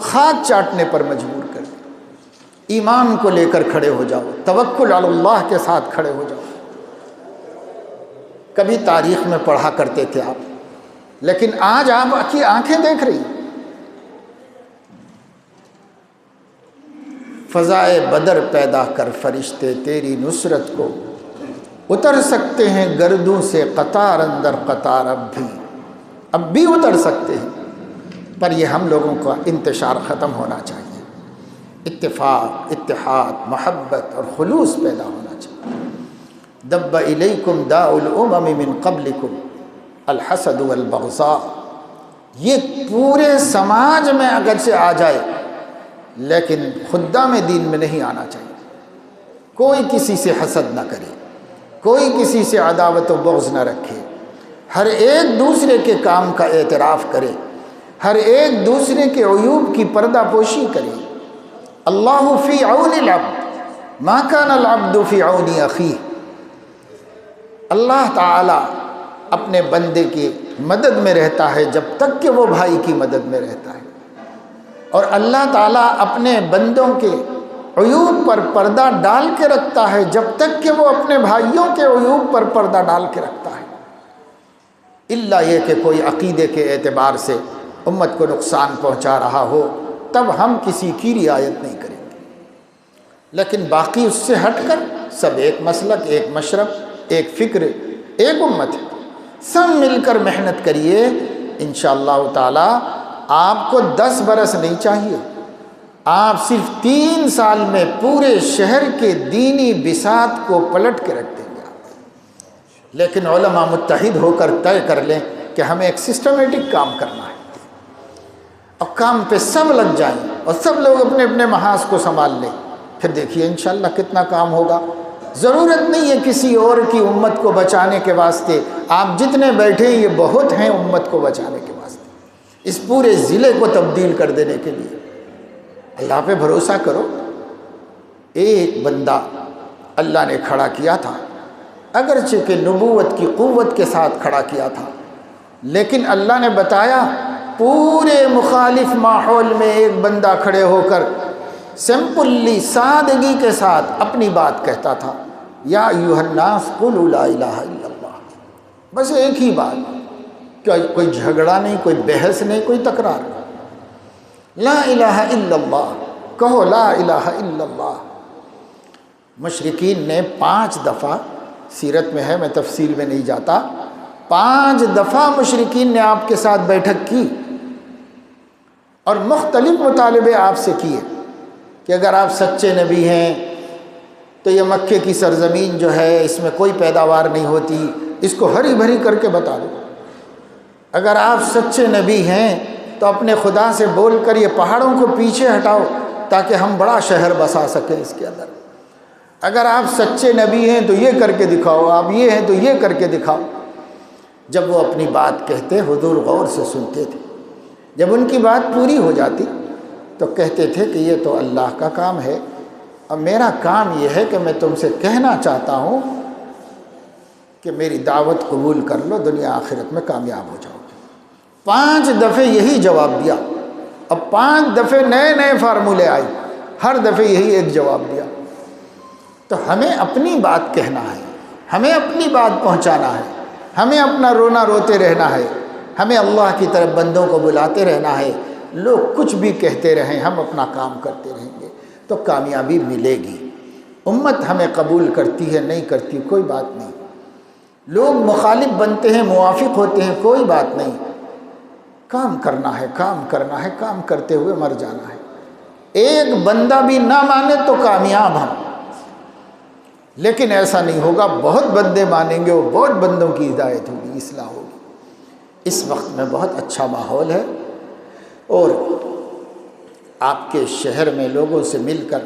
Speaker 1: خاک چاٹنے پر مجبور کر دیں۔ ایمان کو لے کر کھڑے ہو جاؤ، توکل علی اللہ کے ساتھ کھڑے ہو جاؤ۔ کبھی تاریخ میں پڑھا کرتے تھے آپ، لیکن آج آپ کی آنکھیں دیکھ رہی ہیں۔ فضائے بدر پیدا کر فرشتے تیری نصرت کو، اتر سکتے ہیں گردوں سے قطار اندر قطار، اب بھی اتر سکتے ہیں، پر یہ ہم لوگوں کا انتشار ختم ہونا چاہیے، اتفاق، اتحاد، محبت اور خلوص پیدا ہونا چاہیے۔ دب الیکم داء الامم من قبلکم الحسد والبغضاء، یہ پورے سماج میں اگرچہ آ جائے لیکن خدام دین میں نہیں آنا چاہیے۔ کوئی کسی سے حسد نہ کرے، کوئی کسی سے عداوت و بغض نہ رکھے، ہر ایک دوسرے کے کام کا اعتراف کرے، ہر ایک دوسرے کے عیوب کی پردہ پوشی کرے۔ اللہ فی عون العبد ما کان العبد فی عون اخیہ، اللہ تعالی اپنے بندے کی مدد میں رہتا ہے جب تک کہ وہ بھائی کی مدد میں رہتا ہے، اور اللہ تعالیٰ اپنے بندوں کے عیوب پر پردہ ڈال کے رکھتا ہے جب تک کہ وہ اپنے بھائیوں کے عیوب پر پردہ ڈال کے رکھتا ہے، الا یہ کہ کوئی عقیدے کے اعتبار سے امت کو نقصان پہنچا رہا ہو، تب ہم کسی کی رعایت نہیں کریں گے، لیکن باقی اس سے ہٹ کر سب ایک مسلک، ایک مشرب، ایک فکر، ایک امت ہے، سب مل کر محنت کریے، انشاءاللہ تعالی آپ کو 10 برس نہیں چاہیے، آپ صرف 3 سال میں پورے شہر کے دینی بساط کو پلٹ کے رکھ دیں گے آپ۔ لیکن علماء متحد ہو کر طے کر لیں کہ ہمیں ایک سسٹمیٹک کام کرنا ہے، اور کام پہ سب لگ جائیں اور سب لوگ اپنے اپنے محاذ کو سنبھال لیں، پھر دیکھیے انشاءاللہ کتنا کام ہوگا۔ ضرورت نہیں ہے کسی اور کی امت کو بچانے کے واسطے، آپ جتنے بیٹھے یہ بہت ہیں امت کو بچانے کے واسطے، اس پورے ضلع کو تبدیل کر دینے کے لیے۔ اللہ پہ بھروسہ کرو، ایک بندہ اللہ نے کھڑا کیا تھا، اگرچہ کہ نبوت کی قوت کے ساتھ کھڑا کیا تھا، لیکن اللہ نے بتایا پورے مخالف ماحول میں ایک بندہ کھڑے ہو کر سمپلی سادگی کے ساتھ اپنی بات کہتا تھا، یا ایھا الناس قولوا لا الہ الا اللہ، بس ایک ہی بات، کوئی جھگڑا نہیں، کوئی بحث نہیں، کوئی تکرار نہیں، لا الہ الا اللہ، کہو لا الہ الا اللہ۔ مشرکین نے 5 دفعہ، سیرت میں ہے میں تفصیل میں نہیں جاتا، 5 دفعہ مشرکین نے آپ کے ساتھ بیٹھک کی اور مختلف مطالبے آپ سے کیے کہ اگر آپ سچے نبی ہیں تو یہ مکے کی سرزمین جو ہے اس میں کوئی پیداوار نہیں ہوتی، اس کو ہری بھری کر کے بتا دو، اگر آپ سچے نبی ہیں تو اپنے خدا سے بول کر یہ پہاڑوں کو پیچھے ہٹاؤ تاکہ ہم بڑا شہر بسا سکیں اس کے اندر، اگر آپ سچے نبی ہیں تو یہ کر کے دکھاؤ، آپ یہ ہیں تو یہ کر کے دکھاؤ۔ جب وہ اپنی بات کہتے حضور غور سے سنتے تھے، جب ان کی بات پوری ہو جاتی تو کہتے تھے کہ یہ تو اللہ کا کام ہے، اور میرا کام یہ ہے کہ میں تم سے کہنا چاہتا ہوں کہ میری دعوت قبول کر لو، دنیا آخرت میں کامیاب ہو جاؤ۔ 5 دفعے یہی جواب دیا، اب 5 دفعے نئے نئے فارمولے آئے، ہر دفعے یہی ایک جواب دیا۔ تو ہمیں اپنی بات کہنا ہے، ہمیں اپنی بات پہنچانا ہے، ہمیں اپنا رونا روتے رہنا ہے، ہمیں اللہ کی طرف بندوں کو بلاتے رہنا ہے، لوگ کچھ بھی کہتے رہیں ہم اپنا کام کرتے رہیں گے تو کامیابی ملے گی۔ امت ہمیں قبول کرتی ہے نہیں کرتی کوئی بات نہیں، لوگ مخالف بنتے ہیں موافق ہوتے ہیں کوئی بات نہیں، کام کرنا ہے، کام کرنا ہے، کام کرتے ہوئے مر جانا ہے۔ ایک بندہ بھی نہ مانے تو کامیاب ہم، لیکن ایسا نہیں ہوگا، بہت بندے مانیں گے اور بہت بندوں کی ہدایت ہوگی، اصلاح ہوگی۔ اس وقت میں بہت اچھا ماحول ہے، اور آپ کے شہر میں لوگوں سے مل کر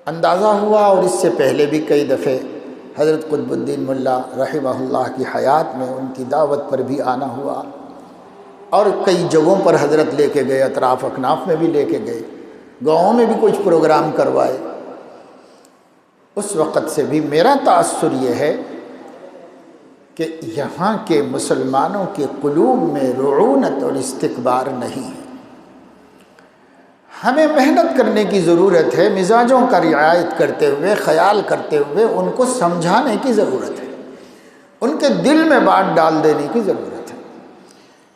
Speaker 1: اندازہ ہوا، اور اس سے پہلے بھی کئی دفعے حضرت قطب الدین ملا رحمہ اللہ کی حیات میں ان کی دعوت پر بھی آنا ہوا، اور کئی جگہوں پر حضرت لے کے گئے، اطراف اکناف میں بھی لے کے گئے، گاؤں میں بھی کچھ پروگرام کروائے۔ اس وقت سے بھی میرا تأثر یہ ہے کہ یہاں کے مسلمانوں کے قلوب میں رعونت اور استکبار نہیں ہے۔ ہمیں محنت کرنے کی ضرورت ہے، مزاجوں کا رعایت کرتے ہوئے، خیال کرتے ہوئے ان کو سمجھانے کی ضرورت ہے، ان کے دل میں بات ڈال دینے کی ضرورت ہے۔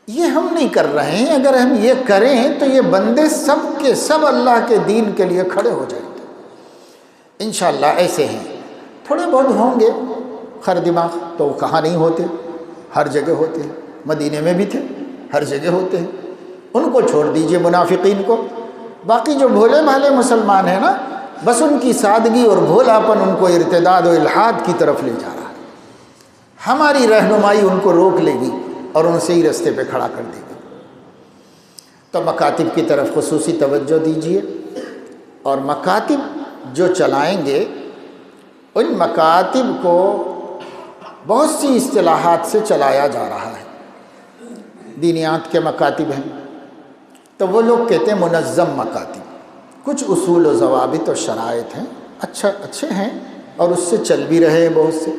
Speaker 1: یہ ہم نہیں کر رہے ہیں۔ اگر ہم یہ کریں تو یہ بندے سب کے سب اللہ کے دین کے لیے کھڑے ہو جائیں گے انشاءاللہ۔ ایسے ہیں، تھوڑے بہت ہوں گے خر دماغ، تو کہاں نہیں ہوتے، ہر جگہ ہوتے ہیں، مدینے میں بھی تھے، ہر جگہ ہوتے ہیں، ان کو چھوڑ دیجئے، منافقین کو۔ باقی جو بھولے بھالے مسلمان ہیں نا، بس ان کی سادگی اور بھولاپن ان کو ارتداد و الحاد کی طرف لے جا رہا ہے۔ ہماری رہنمائی ان کو روک لے گی اور ان سے ہی رستے پہ کھڑا کر دے گی۔ تو مکاتب کی طرف خصوصی توجہ دیجئے، اور مکاتب جو چلائیں گے ان مکاتب کو بہت سی اصطلاحات سے چلایا جا رہا ہے۔ دینیات کے مکاتب ہیں تو وہ لوگ کہتے ہیں منظم مکاتب، کچھ اصول و ضوابط و شرائط ہیں، اچھے ہیں، اور اس سے چل بھی رہے ہیں بہت سے۔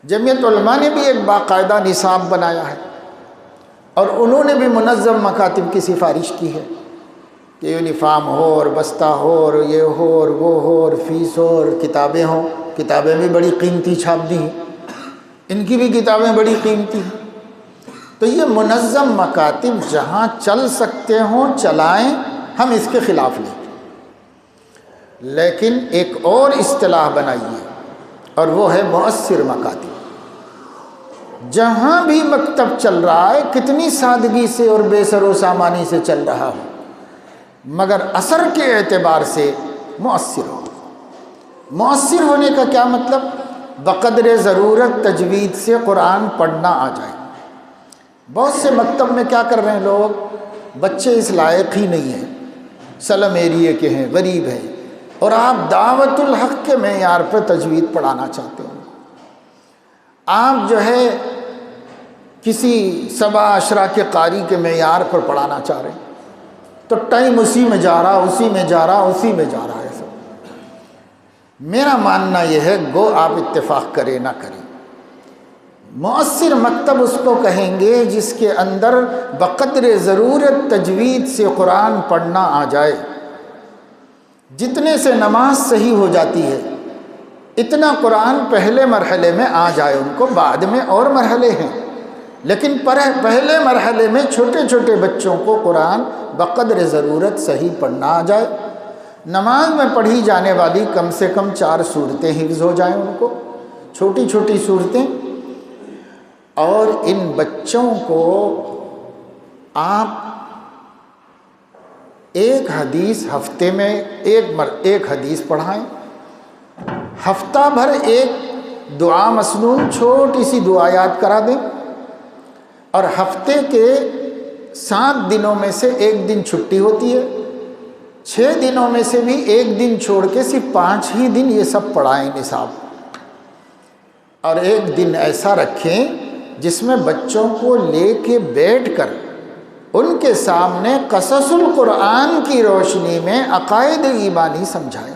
Speaker 1: جمعیت علماء نے بھی ایک باقاعدہ نصاب بنایا ہے، اور انہوں نے بھی منظم مکاتب کی سفارش کی ہے کہ یونیفارم ہو اور بستہ ہو اور یہ ہو اور وہ ہو اور فیس ہو اور کتابیں ہوں۔ کتابیں بھی بڑی قیمتی چھاپ دی ہیں، ان کی بھی کتابیں بڑی قیمتی ہیں۔ تو یہ منظم مکاتب جہاں چل سکتے ہوں چلائیں، ہم اس کے خلاف نہیں۔ لیکن ایک اور اصطلاح بنائیے، اور وہ ہے مؤثر مکاتب۔ جہاں بھی مکتب چل رہا ہے کتنی سادگی سے اور بے سر و سامانی سے چل رہا ہو، مگر اثر کے اعتبار سے مؤثر ہو۔ مؤثر ہونے کا کیا مطلب؟ بقدر ضرورت تجوید سے قرآن پڑھنا آ جائے۔ بہت سے مکتب میں کیا کر رہے ہیں لوگ، بچے اس لائق ہی نہیں ہیں، سلم ایریے کے ہیں، غریب ہیں، اور آپ دعوت الحق کے معیار پر تجوید پڑھانا چاہتے ہیں۔ آپ جو ہے کسی سبا عشرہ کے قاری کے معیار پر پڑھانا چاہ رہے ہیں، تو ٹائم اسی میں جا رہا، اسی میں جا رہا، اسی میں جا رہا ہے سب۔ میرا ماننا یہ ہے، گو آپ اتفاق کریں نہ کریں، مؤثر مکتب اس کو کہیں گے جس کے اندر بقدر ضرورت تجوید سے قرآن پڑھنا آ جائے۔ جتنے سے نماز صحیح ہو جاتی ہے اتنا قرآن پہلے مرحلے میں آ جائے ان کو، بعد میں اور مرحلے ہیں، لیکن پہلے مرحلے میں چھوٹے چھوٹے بچوں کو قرآن بقدر ضرورت صحیح پڑھنا آ جائے۔ نماز میں پڑھی جانے والی کم سے کم 4 سورتیں حفظ ہو جائیں ان کو، چھوٹی چھوٹی صورتیں۔ اور ان بچوں کو آپ ایک حدیث ہفتے میں ایک حدیث پڑھائیں، ہفتہ بھر ایک دعا مسنون چھوٹی سی دعا یاد کرا دیں، اور ہفتے کے 7 دنوں میں سے ایک دن چھٹی ہوتی ہے، 6 دنوں میں سے بھی ایک دن چھوڑ کے صرف 5 ہی دن یہ سب پڑھائیں نصاب۔ اور ایک دن ایسا رکھیں جس میں بچوں کو لے کے بیٹھ کر ان کے سامنے قصص القرآن کی روشنی میں عقائد ایمانی سمجھائیں،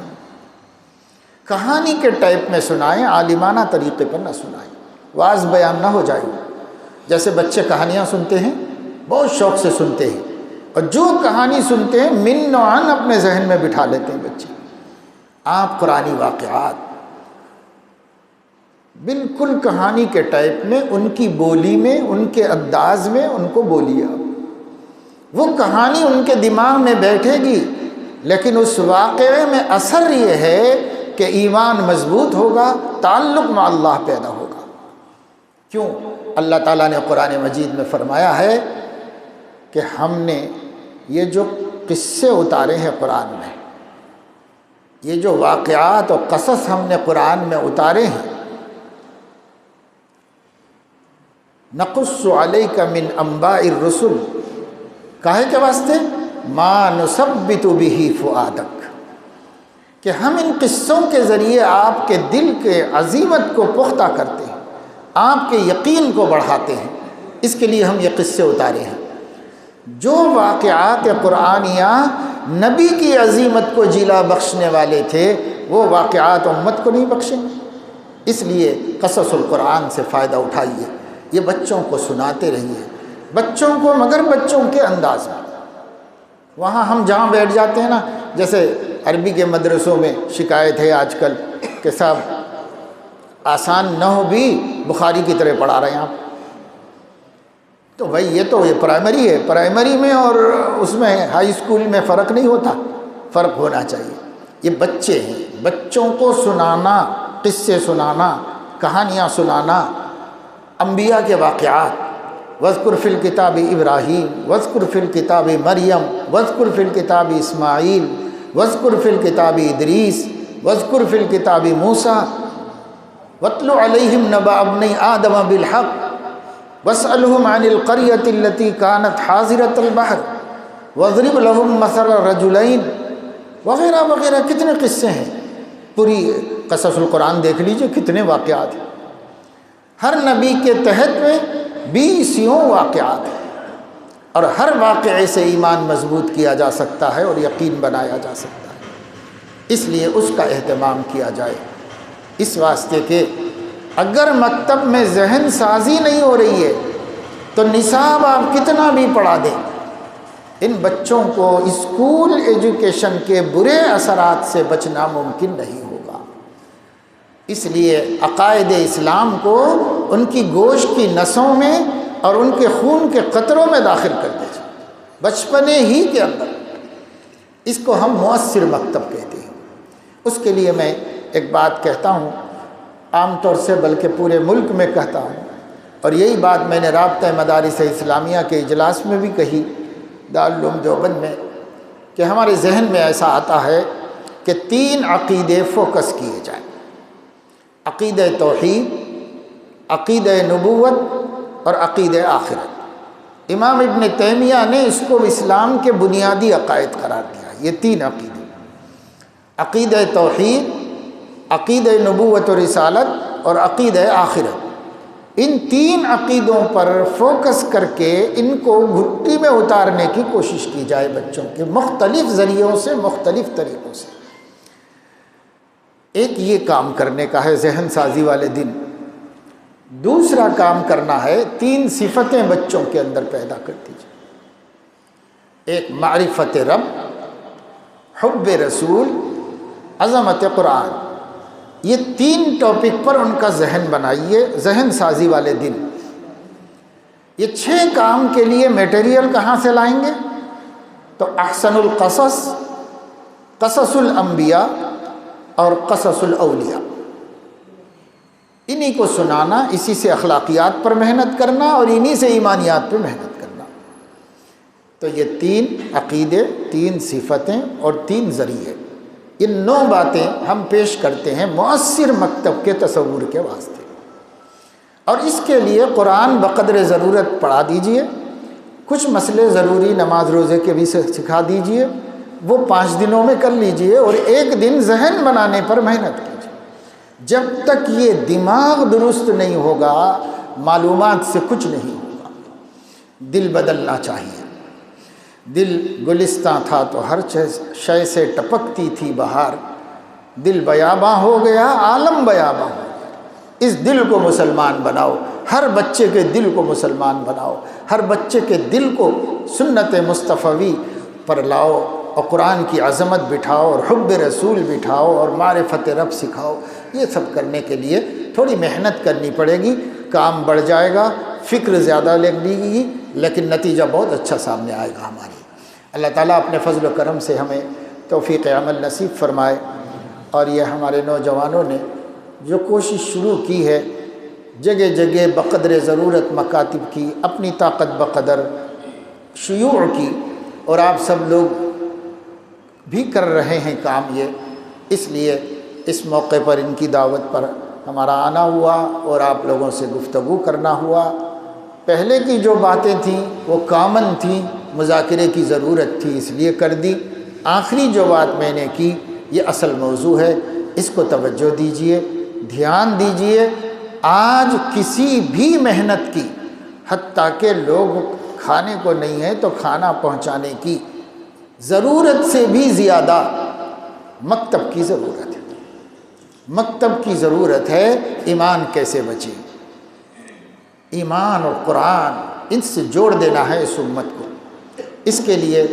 Speaker 1: کہانی کے ٹائپ میں سنائیں، عالمانہ طریقے پر نہ سنائیں، واعظ بیان نہ ہو جائے۔ جیسے بچے کہانیاں سنتے ہیں، بہت شوق سے سنتے ہیں، اور جو کہانی سنتے ہیں من و عن اپنے ذہن میں بٹھا لیتے ہیں بچے۔ آپ قرآنی واقعات بالکل کہانی کے ٹائپ میں، ان کی بولی میں، ان کے انداز میں ان کو بولیے۔ وہ کہانی ان کے دماغ میں بیٹھے گی، لیکن اس واقعے میں اثر یہ ہے کہ ایمان مضبوط ہوگا، تعلق مع اللہ پیدا ہوگا۔ کیوں؟ اللہ تعالیٰ نے قرآن مجید میں فرمایا ہے کہ ہم نے یہ جو قصے اتارے ہیں قرآن میں، یہ جو واقعات اور قصص ہم نے قرآن میں اتارے ہیں، نقص علیک من انباء الرسل، کاہے کے واسطے؟ ما نثبت بہ فؤادک، کہ ہم ان قصوں کے ذریعے آپ کے دل کے عزیمت کو پختہ کرتے ہیں، آپ کے یقین کو بڑھاتے ہیں، اس کے لیے ہم یہ قصے اتارے ہیں۔ جو واقعات قرآنیہ نبی کی عزیمت کو جلا بخشنے والے تھے، وہ واقعات امت کو نہیں بخشیں گے۔ اس لیے قصص القرآن سے فائدہ اٹھائیے، یہ بچوں کو سناتے رہیے، بچوں کو، مگر بچوں کے انداز میں۔ وہاں ہم جہاں بیٹھ جاتے ہیں نا، جیسے عربی کے مدرسوں میں شکایت ہے آج کل کہ صاحب آسان نہ ہو بھی بخاری کی طرح پڑھا رہے ہیں آپ، تو بھائی یہ پرائمری ہے، پرائمری میں اور اس میں ہائی اسکول میں فرق نہیں ہوتا، فرق ہونا چاہیے۔ یہ بچے ہیں، بچوں کو سنانا، قصے سنانا، کہانیاں سنانا، انبیاء کے واقعات، وَاذْكُرْ فِي الْكِتَابِ إِبْرَاہِیم وَاذْكُرْ فِي الْكِتَابِ مَرْیَم وَاذْكُرْ فِي الْكِتَابِ إِسْمَاعِیل وَاذْكُرْ فِي الْكِتَابِ إِدْرِیس وَاذْكُرْ فِي الْكِتَابِ مُوسَىٰ وَاتْلُ عَلَیہم نَبَأَ ابْنَیْ آدَمَ بِالْحَقِّ وَاسْأَلْهُمْ عَنِ الْقَرْیَةِ الَّتِی کَانَتْ حَاضِرَةَ الْبَحْرِ وَاضْرِبْ لَهُم مَثَلَ الرَّجُلَیْنِ وغیرہ وغیرہ۔ کتنے قصے ہیں، پوری قصص القرآن دیکھ لیجئے، کتنے واقعات ہیں۔ ہر نبی کے تحت میں 20 واقعات ہیں، اور ہر واقعے سے ایمان مضبوط کیا جا سکتا ہے اور یقین بنایا جا سکتا ہے۔ اس لیے اس کا اہتمام کیا جائے، اس واسطے کہ اگر مکتب میں ذہن سازی نہیں ہو رہی ہے تو نصاب آپ کتنا بھی پڑھا دیں، ان بچوں کو اسکول ایجوکیشن کے برے اثرات سے بچنا ممکن نہیں ہوگا۔ اس لیے عقائد اسلام کو ان کی گوشت کی نسوں میں اور ان کے خون کے قطروں میں داخل کر دیجیے، بچپنے ہی کے اندر۔ اس کو ہم مؤثر مکتب کہتے ہیں۔ اس کے لیے میں ایک بات کہتا ہوں، عام طور سے بلکہ پورے ملک میں کہتا ہوں، اور یہی بات میں نے رابطہ مدارس اسلامیہ کے اجلاس میں بھی کہی، دارالعلوم دیوبند میں، کہ ہمارے ذہن میں ایسا آتا ہے کہ 3 عقیدے فوکس کیے جائیں: عقیدہ توحید، عقیدہ نبوت اور عقیدہ آخرت۔ امام ابن تیمیہ نے اس کو اسلام کے بنیادی عقائد قرار دیا۔ یہ 3 عقیدے، عقیدہ توحید، عقیدہ نبوت و رسالت اور عقیدہ آخرت، ان 3 عقیدوں پر فوکس کر کے ان کو گھٹی میں اتارنے کی کوشش کی جائے بچوں کے، مختلف ذریعوں سے، مختلف طریقوں سے۔ ایک یہ کام کرنے کا ہے ذہن سازی والے دن۔ دوسرا کام کرنا ہے 3 صفتیں بچوں کے اندر پیدا کر دیجیے: ایک معرفت رب، حب رسول، عظمت قرآن۔ یہ 3 ٹاپک پر ان کا ذہن بنائیے، ذہن سازی والے دن۔ یہ 6 کام کے لیے میٹیریل کہاں سے لائیں گے؟ تو احسن القصص، قصص الانبیاء اور قصص الاولیاء، انہی کو سنانا، اسی سے اخلاقیات پر محنت کرنا اور انہی سے ایمانیات پر محنت کرنا۔ تو یہ 3 عقیدے، 3 صفتیں اور 3 ذریعے، ان 9 باتیں ہم پیش کرتے ہیں مؤثر مکتب کے تصور کے واسطے۔ اور اس کے لیے قرآن بقدر ضرورت پڑھا دیجئے، کچھ مسئلے ضروری نماز روزے کے بھی سکھا دیجئے، وہ 5 دنوں میں کر لیجئے، اور 1 دن ذہن بنانے پر محنت کیجئے۔ جب تک یہ دماغ درست نہیں ہوگا، معلومات سے کچھ نہیں ہوگا۔ دل بدلنا چاہیے۔ دل گلستاں تھا تو ہر شے سے ٹپکتی تھی بہار، دل بیاباں ہو گیا، عالم بیاباں ہو گیا۔ اس دل کو مسلمان بناؤ، ہر بچے کے دل کو مسلمان بناؤ، ہر بچے کے دل کو سنت مصطفی پر لاؤ، اور قرآن کی عظمت بٹھاؤ، اور حب رسول بٹھاؤ، اور معرفت رب سکھاؤ۔ یہ سب کرنے کے لیے تھوڑی محنت کرنی پڑے گی، کام بڑھ جائے گا، فکر زیادہ لگے گی، لیکن نتیجہ بہت اچھا سامنے آئے گا ہماری۔ اللہ تعالیٰ اپنے فضل و کرم سے ہمیں توفیق عمل نصیب فرمائے، اور یہ ہمارے نوجوانوں نے جو کوشش شروع کی ہے، جگہ جگہ بقدر ضرورت مکاتب کی، اپنی طاقت بقدر شیوع کی، اور آپ سب لوگ بھی کر رہے ہیں کام یہ، اس لیے اس موقع پر ان کی دعوت پر ہمارا آنا ہوا اور آپ لوگوں سے گفتگو کرنا ہوا، پہلے کی جو باتیں تھیں وہ کامن تھیں، مذاکرے کی ضرورت تھی اس لیے کر دی۔ آخری جو بات میں نے کی یہ اصل موضوع ہے، اس کو توجہ دیجئے، دھیان دیجئے۔ آج کسی بھی محنت کی، حتیٰ کہ لوگ کھانے کو نہیں ہے تو کھانا پہنچانے کی ضرورت سے بھی زیادہ مکتب کی ضرورت ہے۔ مکتب کی ضرورت ہے۔ ایمان کیسے بچے؟ ایمان اور قرآن ان سے جوڑ دینا ہے اس امت کو۔ اس کے لیے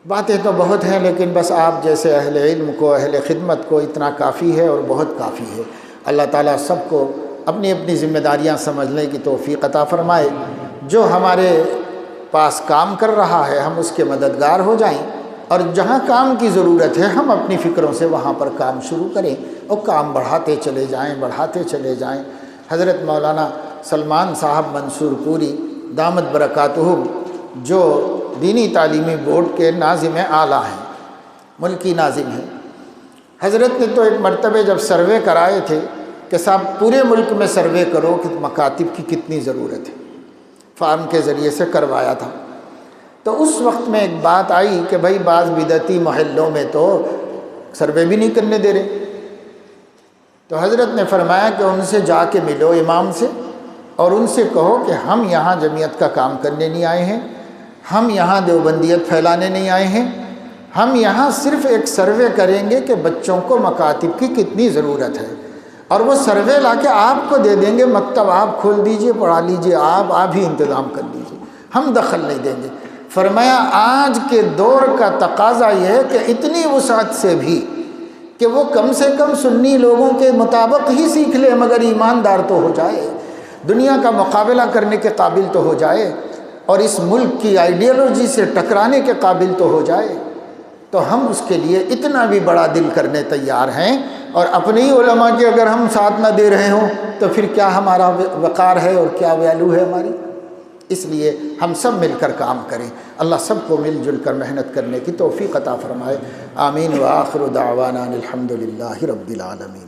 Speaker 1: باتیں تو بہت ہیں، لیکن بس آپ جیسے اہل علم کو، اہل خدمت کو اتنا کافی ہے اور بہت کافی ہے۔ اللہ تعالیٰ سب کو اپنی اپنی ذمہ داریاں سمجھنے کی توفیق عطا فرمائے۔ جو ہمارے پاس کام کر رہا ہے ہم اس کے مددگار ہو جائیں، اور جہاں کام کی ضرورت ہے ہم اپنی فکروں سے وہاں پر کام شروع کریں اور کام بڑھاتے چلے جائیں، بڑھاتے چلے جائیں۔ حضرت مولانا سلمان صاحب منصور پوری دامت برکاتہم، جو دینی تعلیمی بورڈ کے ناظم اعلیٰ ہیں، ملکی ناظم ہیں، حضرت نے تو ایک مرتبہ جب سروے کرائے تھے کہ صاحب پورے ملک میں سروے کرو کہ مکاتب کی کتنی ضرورت ہے، فارم کے ذریعے سے کروایا تھا۔ تو اس وقت میں ایک بات آئی کہ بھائی بعض بدعتی محلوں میں تو سروے بھی نہیں کرنے دے رہے۔ تو حضرت نے فرمایا کہ ان سے جا کے ملو، امام سے، اور ان سے کہو کہ ہم یہاں جمعیت کا کام کرنے نہیں آئے ہیں، ہم یہاں دیوبندیت پھیلانے نہیں آئے ہیں، ہم یہاں صرف ایک سروے کریں گے کہ بچوں کو مکاتب کی کتنی ضرورت ہے، اور وہ سروے لا کے آپ کو دے دیں گے، مکتب آپ کھول دیجئے، پڑھا لیجئے، آپ ہی انتظام کر لیجئے، ہم دخل نہیں دیں گے۔ فرمایا آج کے دور کا تقاضا یہ ہے کہ اتنی وسعت سے بھی کہ وہ کم سے کم سنی لوگوں کے مطابق ہی سیکھ لے، مگر ایماندار تو ہو جائے، دنیا کا مقابلہ کرنے کے قابل تو ہو جائے، اور اس ملک کی آئیڈیالوجی سے ٹکرانے کے قابل تو ہو جائے۔ تو ہم اس کے لیے اتنا بھی بڑا دل کرنے تیار ہیں، اور اپنے ہی علماء کے اگر ہم ساتھ نہ دے رہے ہوں تو پھر کیا ہمارا وقار ہے اور کیا ویلیو ہے ہماری؟ اس لیے ہم سب مل کر کام کریں۔ اللہ سب کو مل جل کر محنت کرنے کی توفیق عطا فرمائے۔ آمین۔ وآخر دعوانا الحمد للہ رب العالمین۔